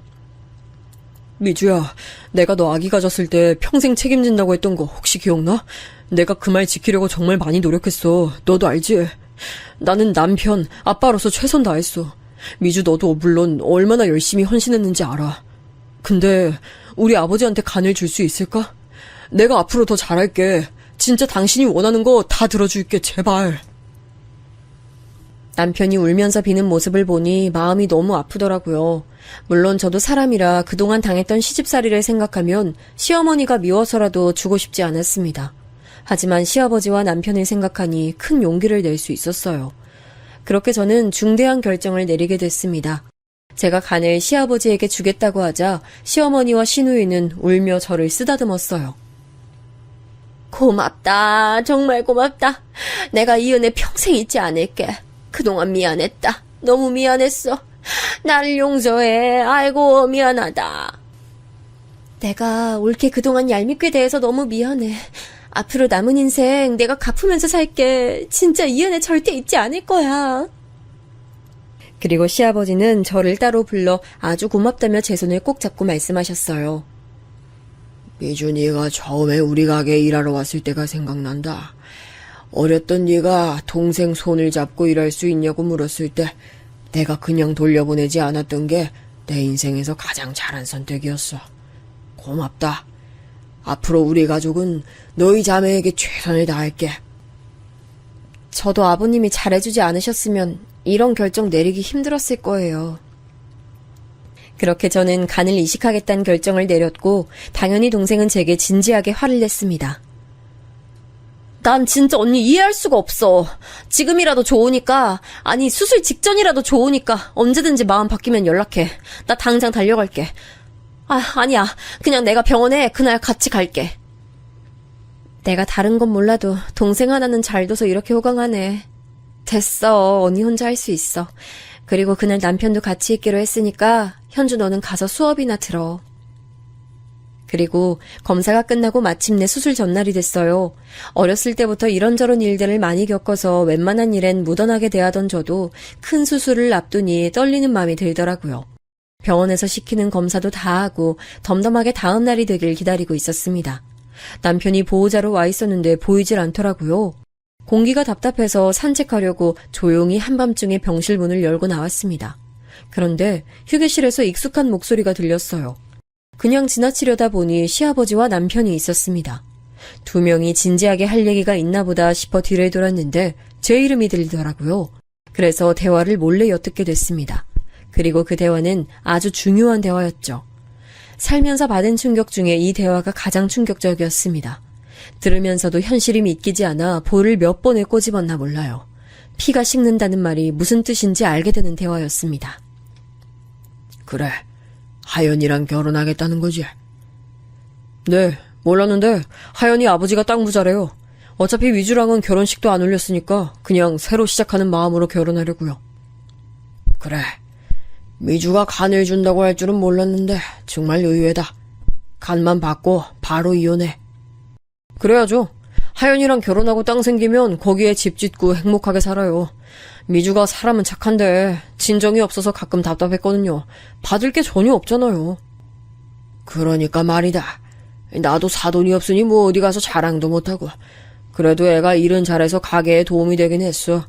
미주야, 내가 너 아기 가졌을 때 평생 책임진다고 했던 거 혹시 기억나? 내가 그 말 지키려고 정말 많이 노력했어. 너도 알지? 나는 남편, 아빠로서 최선 다했어. 미주 너도 물론 얼마나 열심히 헌신했는지 알아. 근데 우리 아버지한테 간을 줄 수 있을까? 내가 앞으로 더 잘할게. 진짜 당신이 원하는 거 다 들어줄게, 제발. 남편이 울면서 비는 모습을 보니 마음이 너무 아프더라고요. 물론 저도 사람이라 그동안 당했던 시집살이를 생각하면 시어머니가 미워서라도 주고 싶지 않았습니다. 하지만 시아버지와 남편을 생각하니 큰 용기를 낼 수 있었어요. 그렇게 저는 중대한 결정을 내리게 됐습니다. 제가 간을 시아버지에게 주겠다고 하자 시어머니와 시누이는 울며 저를 쓰다듬었어요. 고맙다. 정말 고맙다. 내가 이 은혜 평생 잊지 않을게. 그동안 미안했다. 너무 미안했어. 나를 용서해. 아이고, 미안하다. 내가 올케 그동안 얄밉게 대해서 너무 미안해. 앞으로 남은 인생 내가 갚으면서 살게. 진짜 이 은혜 절대 잊지 않을 거야. 그리고 시아버지는 저를 따로 불러 아주 고맙다며 제 손을 꼭 잡고 말씀하셨어요. 미주, 네가 처음에 우리 가게에 일하러 왔을 때가 생각난다. 어렸던 네가 동생 손을 잡고 일할 수 있냐고 물었을 때 내가 그냥 돌려보내지 않았던 게 내 인생에서 가장 잘한 선택이었어. 고맙다. 앞으로 우리 가족은 너희 자매에게 최선을 다할게. 저도 아버님이 잘해주지 않으셨으면 이런 결정 내리기 힘들었을 거예요. 그렇게 저는 간을 이식하겠다는 결정을 내렸고 당연히 동생은 제게 진지하게 화를 냈습니다. 난 진짜 언니 이해할 수가 없어. 지금이라도 좋으니까, 아니 수술 직전이라도 좋으니까 언제든지 마음 바뀌면 연락해. 나 당장 달려갈게. 아니야. 그냥 내가 병원에 그날 같이 갈게. 내가 다른 건 몰라도 동생 하나는 잘 둬서 이렇게 호강하네. 됐어. 언니 혼자 할 수 있어. 그리고 그날 남편도 같이 있기로 했으니까 현주 너는 가서 수업이나 들어. 그리고 검사가 끝나고 마침내 수술 전날이 됐어요. 어렸을 때부터 이런저런 일들을 많이 겪어서 웬만한 일엔 무던하게 대하던 저도 큰 수술을 앞두니 떨리는 마음이 들더라고요. 병원에서 시키는 검사도 다 하고 덤덤하게 다음 날이 되길 기다리고 있었습니다. 남편이 보호자로 와 있었는데 보이질 않더라고요. 공기가 답답해서 산책하려고 조용히 한밤중에 병실 문을 열고 나왔습니다. 그런데 휴게실에서 익숙한 목소리가 들렸어요. 그냥 지나치려다 보니 시아버지와 남편이 있었습니다. 두 명이 진지하게 할 얘기가 있나 보다 싶어 뒤를 돌았는데 제 이름이 들리더라고요. 그래서 대화를 몰래 엿듣게 됐습니다. 그리고 그 대화는 아주 중요한 대화였죠. 살면서 받은 충격 중에 이 대화가 가장 충격적이었습니다. 들으면서도 현실이 믿기지 않아 볼을 몇 번을 꼬집었나 몰라요. 피가 식는다는 말이 무슨 뜻인지 알게 되는 대화였습니다. 그래, 하연이랑 결혼하겠다는 거지? 네, 몰랐는데 하연이 아버지가 땅 부자래요. 어차피 위주랑은 결혼식도 안 올렸으니까 그냥 새로 시작하는 마음으로 결혼하려고요. 그래, 미주가 간을 준다고 할 줄은 몰랐는데 정말 의외다. 간만 받고 바로 이혼해. 그래야죠. 하연이랑 결혼하고 땅 생기면 거기에 집 짓고 행복하게 살아요. 미주가 사람은 착한데 진정이 없어서 가끔 답답했거든요. 받을 게 전혀 없잖아요. 그러니까 말이다. 나도 사돈이 없으니 뭐 어디 가서 자랑도 못하고. 그래도 애가 일은 잘해서 가게에 도움이 되긴 했어.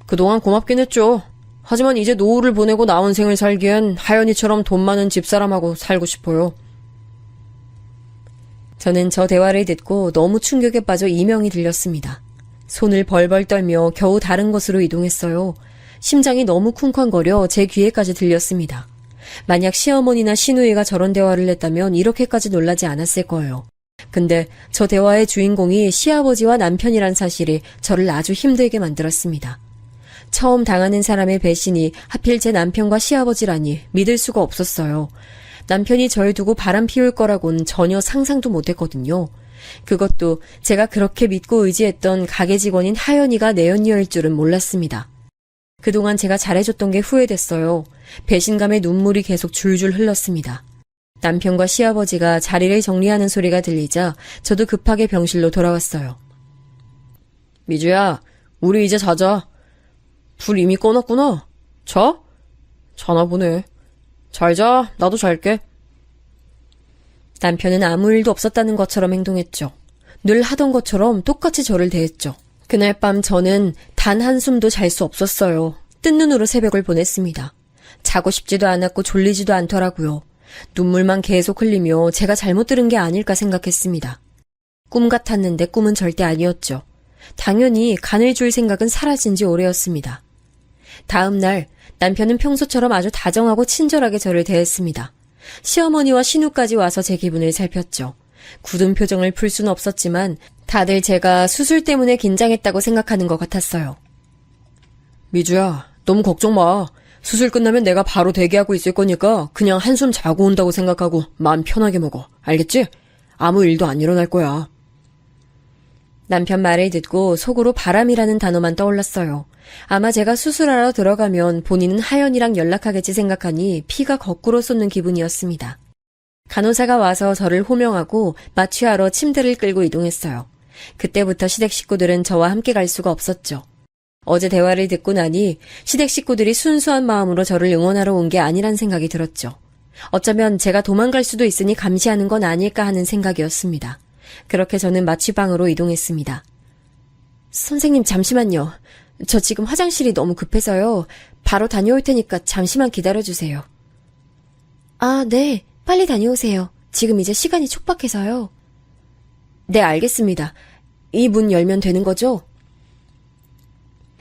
그동안 고맙긴 했죠. 하지만 이제 노후를 보내고 나온 생을 살기엔 하연이처럼 돈 많은 집사람하고 살고 싶어요. 저는 저 대화를 듣고 너무 충격에 빠져 이명이 들렸습니다. 손을 벌벌 떨며 겨우 다른 곳으로 이동했어요. 심장이 너무 쿵쾅거려 제 귀에까지 들렸습니다. 만약 시어머니나 시누이가 저런 대화를 했다면 이렇게까지 놀라지 않았을 거예요. 근데 저 대화의 주인공이 시아버지와 남편이란 사실이 저를 아주 힘들게 만들었습니다. 처음 당하는 사람의 배신이 하필 제 남편과 시아버지라니 믿을 수가 없었어요. 남편이 절 두고 바람 피울 거라곤 전혀 상상도 못했거든요. 그것도 제가 그렇게 믿고 의지했던 가게 직원인 하연이가 내 언니일 줄은 몰랐습니다. 그동안 제가 잘해줬던 게 후회됐어요. 배신감에 눈물이 계속 줄줄 흘렀습니다. 남편과 시아버지가 자리를 정리하는 소리가 들리자 저도 급하게 병실로 돌아왔어요. 미주야, 우리 이제 자자. 불 이미 꺼놨구나. 자? 자나 보네. 잘 자. 나도 잘게. 남편은 아무 일도 없었다는 것처럼 행동했죠. 늘 하던 것처럼 똑같이 저를 대했죠. 그날 밤 저는 단 한숨도 잘 수 없었어요. 뜬 눈으로 새벽을 보냈습니다. 자고 싶지도 않았고 졸리지도 않더라고요. 눈물만 계속 흘리며 제가 잘못 들은 게 아닐까 생각했습니다. 꿈 같았는데 꿈은 절대 아니었죠. 당연히 간을 줄 생각은 사라진 지 오래였습니다. 다음 날 남편은 평소처럼 아주 다정하고 친절하게 저를 대했습니다. 시어머니와 신우까지 와서 제 기분을 살폈죠. 굳은 표정을 풀 수는 없었지만 다들 제가 수술 때문에 긴장했다고 생각하는 것 같았어요. 미주야, 너무 걱정 마. 수술 끝나면 내가 바로 대기하고 있을 거니까 그냥 한숨 자고 온다고 생각하고 마음 편하게 먹어. 알겠지? 아무 일도 안 일어날 거야. 남편 말을 듣고 속으로 바람이라는 단어만 떠올랐어요. 아마 제가 수술하러 들어가면 본인은 하연이랑 연락하겠지 생각하니 피가 거꾸로 솟는 기분이었습니다. 간호사가 와서 저를 호명하고 마취하러 침대를 끌고 이동했어요. 그때부터 시댁 식구들은 저와 함께 갈 수가 없었죠. 어제 대화를 듣고 나니 시댁 식구들이 순수한 마음으로 저를 응원하러 온 게 아니란 생각이 들었죠. 어쩌면 제가 도망갈 수도 있으니 감시하는 건 아닐까 하는 생각이었습니다. 그렇게 저는 마취방으로 이동했습니다. 선생님 잠시만요. 저 지금 화장실이 너무 급해서요. 바로 다녀올 테니까 잠시만 기다려주세요. 아, 네. 빨리 다녀오세요. 지금 이제 시간이 촉박해서요. 네, 알겠습니다. 이 문 열면 되는 거죠?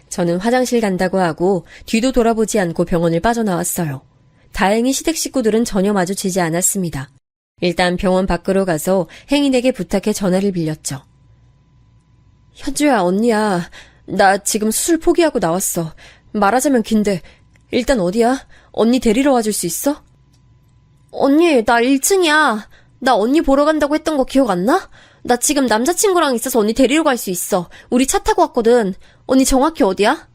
저는 화장실 간다고 하고 뒤도 돌아보지 않고 병원을 빠져나왔어요. 다행히 시댁 식구들은 전혀 마주치지 않았습니다. 일단 병원 밖으로 가서 행인에게 부탁해 전화를 빌렸죠. 현주야, 언니야. 나 지금 수술 포기하고 나왔어. 말하자면 긴데 일단 어디야? 언니 데리러 와줄 수 있어? 언니, 나 1층이야. 나 언니 보러 간다고 했던 거 기억 안 나? 나 지금 남자친구랑 있어서 언니 데리러 갈 수 있어. 우리 차 타고 왔거든. 언니 정확히 어디야?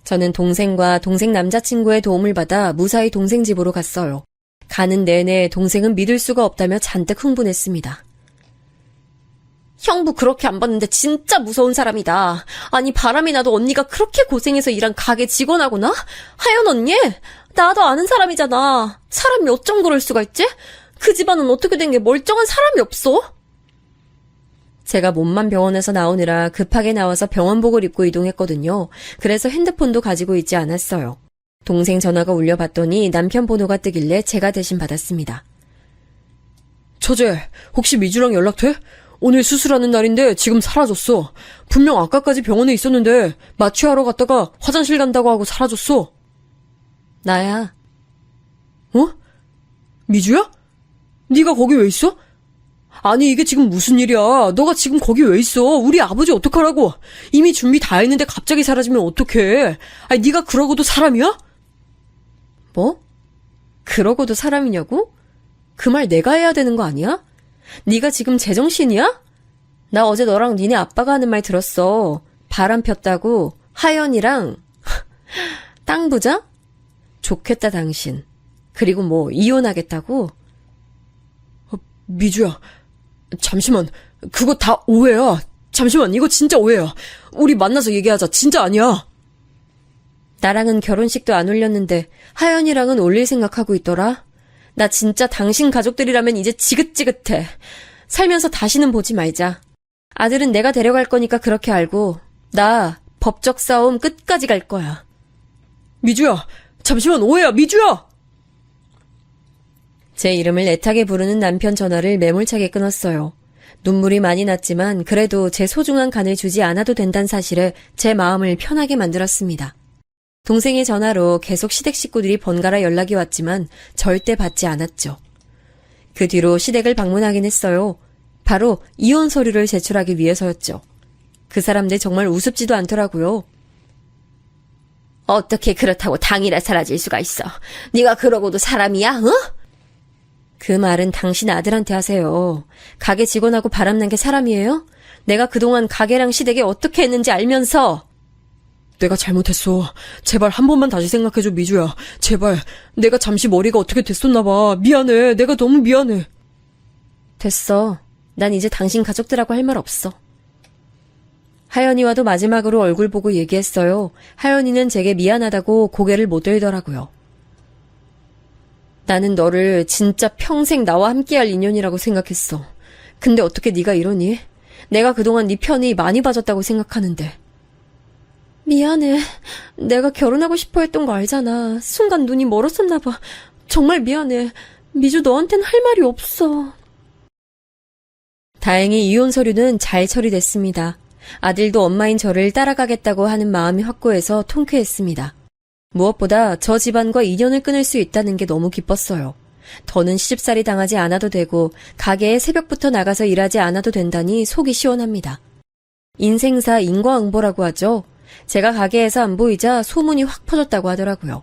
저는 동생과 동생 남자친구의 도움을 받아 무사히 동생 집으로 갔어요. 가는 내내 동생은 믿을 수가 없다며 잔뜩 흥분했습니다. 형부 그렇게 안 봤는데 진짜 무서운 사람이다. 아니 바람이 나도 언니가 그렇게 고생해서 일한 가게 직원하구나? 하연 언니? 나도 아는 사람이잖아. 사람이 어쩜 그럴 수가 있지? 그 집안은 어떻게 된 게 멀쩡한 사람이 없어? 제가 몸만 병원에서 나오느라 급하게 나와서 병원복을 입고 이동했거든요. 그래서 핸드폰도 가지고 있지 않았어요. 동생 전화가 울려봤더니 남편 번호가 뜨길래 제가 대신 받았습니다. 처제, 혹시 미주랑 연락돼? 오늘 수술하는 날인데 지금 사라졌어. 분명 아까까지 병원에 있었는데 마취하러 갔다가 화장실 간다고 하고 사라졌어. 나야. 어? 미주야? 네가 거기 왜 있어? 아니 이게 지금 무슨 일이야. 너가 지금 거기 왜 있어. 우리 아버지 어떡하라고. 이미 준비 다 했는데 갑자기 사라지면 어떡해. 아니 네가 그러고도 사람이야? 뭐? 그러고도 사람이냐고? 그 말 내가 해야 되는 거 아니야? 네가 지금 제정신이야? 나 어제 너랑 니네 아빠가 하는 말 들었어. 바람 폈다고 하연이랑 땅 부자? 좋겠다 당신. 그리고 뭐 이혼하겠다고? 미주야, 잠시만. 그거 다 오해야. 잠시만, 이거 진짜 오해야. 우리 만나서 얘기하자. 진짜 아니야. 나랑은 결혼식도 안 올렸는데 하연이랑은 올릴 생각하고 있더라. 나 진짜 당신 가족들이라면 이제 지긋지긋해. 살면서 다시는 보지 말자. 아들은 내가 데려갈 거니까 그렇게 알고 나 법적 싸움 끝까지 갈 거야. 미주야, 잠시만, 오해야. 미주야! 제 이름을 애타게 부르는 남편 전화를 매몰차게 끊었어요. 눈물이 많이 났지만 그래도 제 소중한 간을 주지 않아도 된다는 사실에 제 마음을 편하게 만들었습니다. 동생의 전화로 계속 시댁 식구들이 번갈아 연락이 왔지만 절대 받지 않았죠. 그 뒤로 시댁을 방문하긴 했어요. 바로 이혼 서류를 제출하기 위해서였죠. 그 사람들 정말 우습지도 않더라고요. 어떻게 그렇다고 당일에 사라질 수가 있어. 네가 그러고도 사람이야, 어? 그 말은 당신 아들한테 하세요. 가게 직원하고 바람난 게 사람이에요? 내가 그동안 가게랑 시댁에 어떻게 했는지 알면서. 내가 잘못했어. 제발 한 번만 다시 생각해줘, 미주야. 제발. 내가 잠시 머리가 어떻게 됐었나 봐. 미안해. 내가 너무 미안해. 됐어. 난 이제 당신 가족들하고 할 말 없어. 하연이와도 마지막으로 얼굴 보고 얘기했어요. 하연이는 제게 미안하다고 고개를 못 들더라고요. 나는 너를 진짜 평생 나와 함께할 인연이라고 생각했어. 근데 어떻게 네가 이러니? 내가 그동안 네 편이 많이 봐줬다고 생각하는데. 미안해. 내가 결혼하고 싶어 했던 거 알잖아. 순간 눈이 멀었었나 봐. 정말 미안해. 미주 너한텐 할 말이 없어. 다행히 이혼 서류는 잘 처리됐습니다. 아들도 엄마인 저를 따라가겠다고 하는 마음이 확고해서 통쾌했습니다. 무엇보다 저 집안과 인연을 끊을 수 있다는 게 너무 기뻤어요. 더는 시집살이 당하지 않아도 되고 가게에 새벽부터 나가서 일하지 않아도 된다니 속이 시원합니다. 인생사 인과응보라고 하죠. 제가 가게에서 안 보이자 소문이 확 퍼졌다고 하더라고요.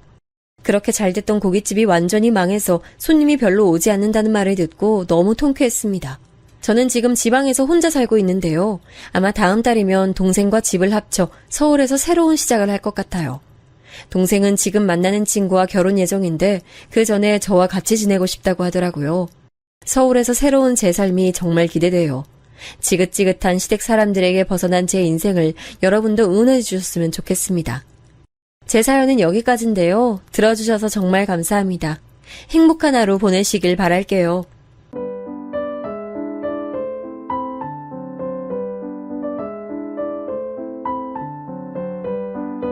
그렇게 잘 됐던 고깃집이 완전히 망해서 손님이 별로 오지 않는다는 말을 듣고 너무 통쾌했습니다. 저는 지금 지방에서 혼자 살고 있는데요. 아마 다음 달이면 동생과 집을 합쳐 서울에서 새로운 시작을 할 것 같아요. 동생은 지금 만나는 친구와 결혼 예정인데 그 전에 저와 같이 지내고 싶다고 하더라고요. 서울에서 새로운 제 삶이 정말 기대돼요. 지긋지긋한 시댁 사람들에게 벗어난 제 인생을 여러분도 응원해 주셨으면 좋겠습니다. 제 사연은 여기까지인데요. 들어주셔서 정말 감사합니다. 행복한 하루 보내시길 바랄게요.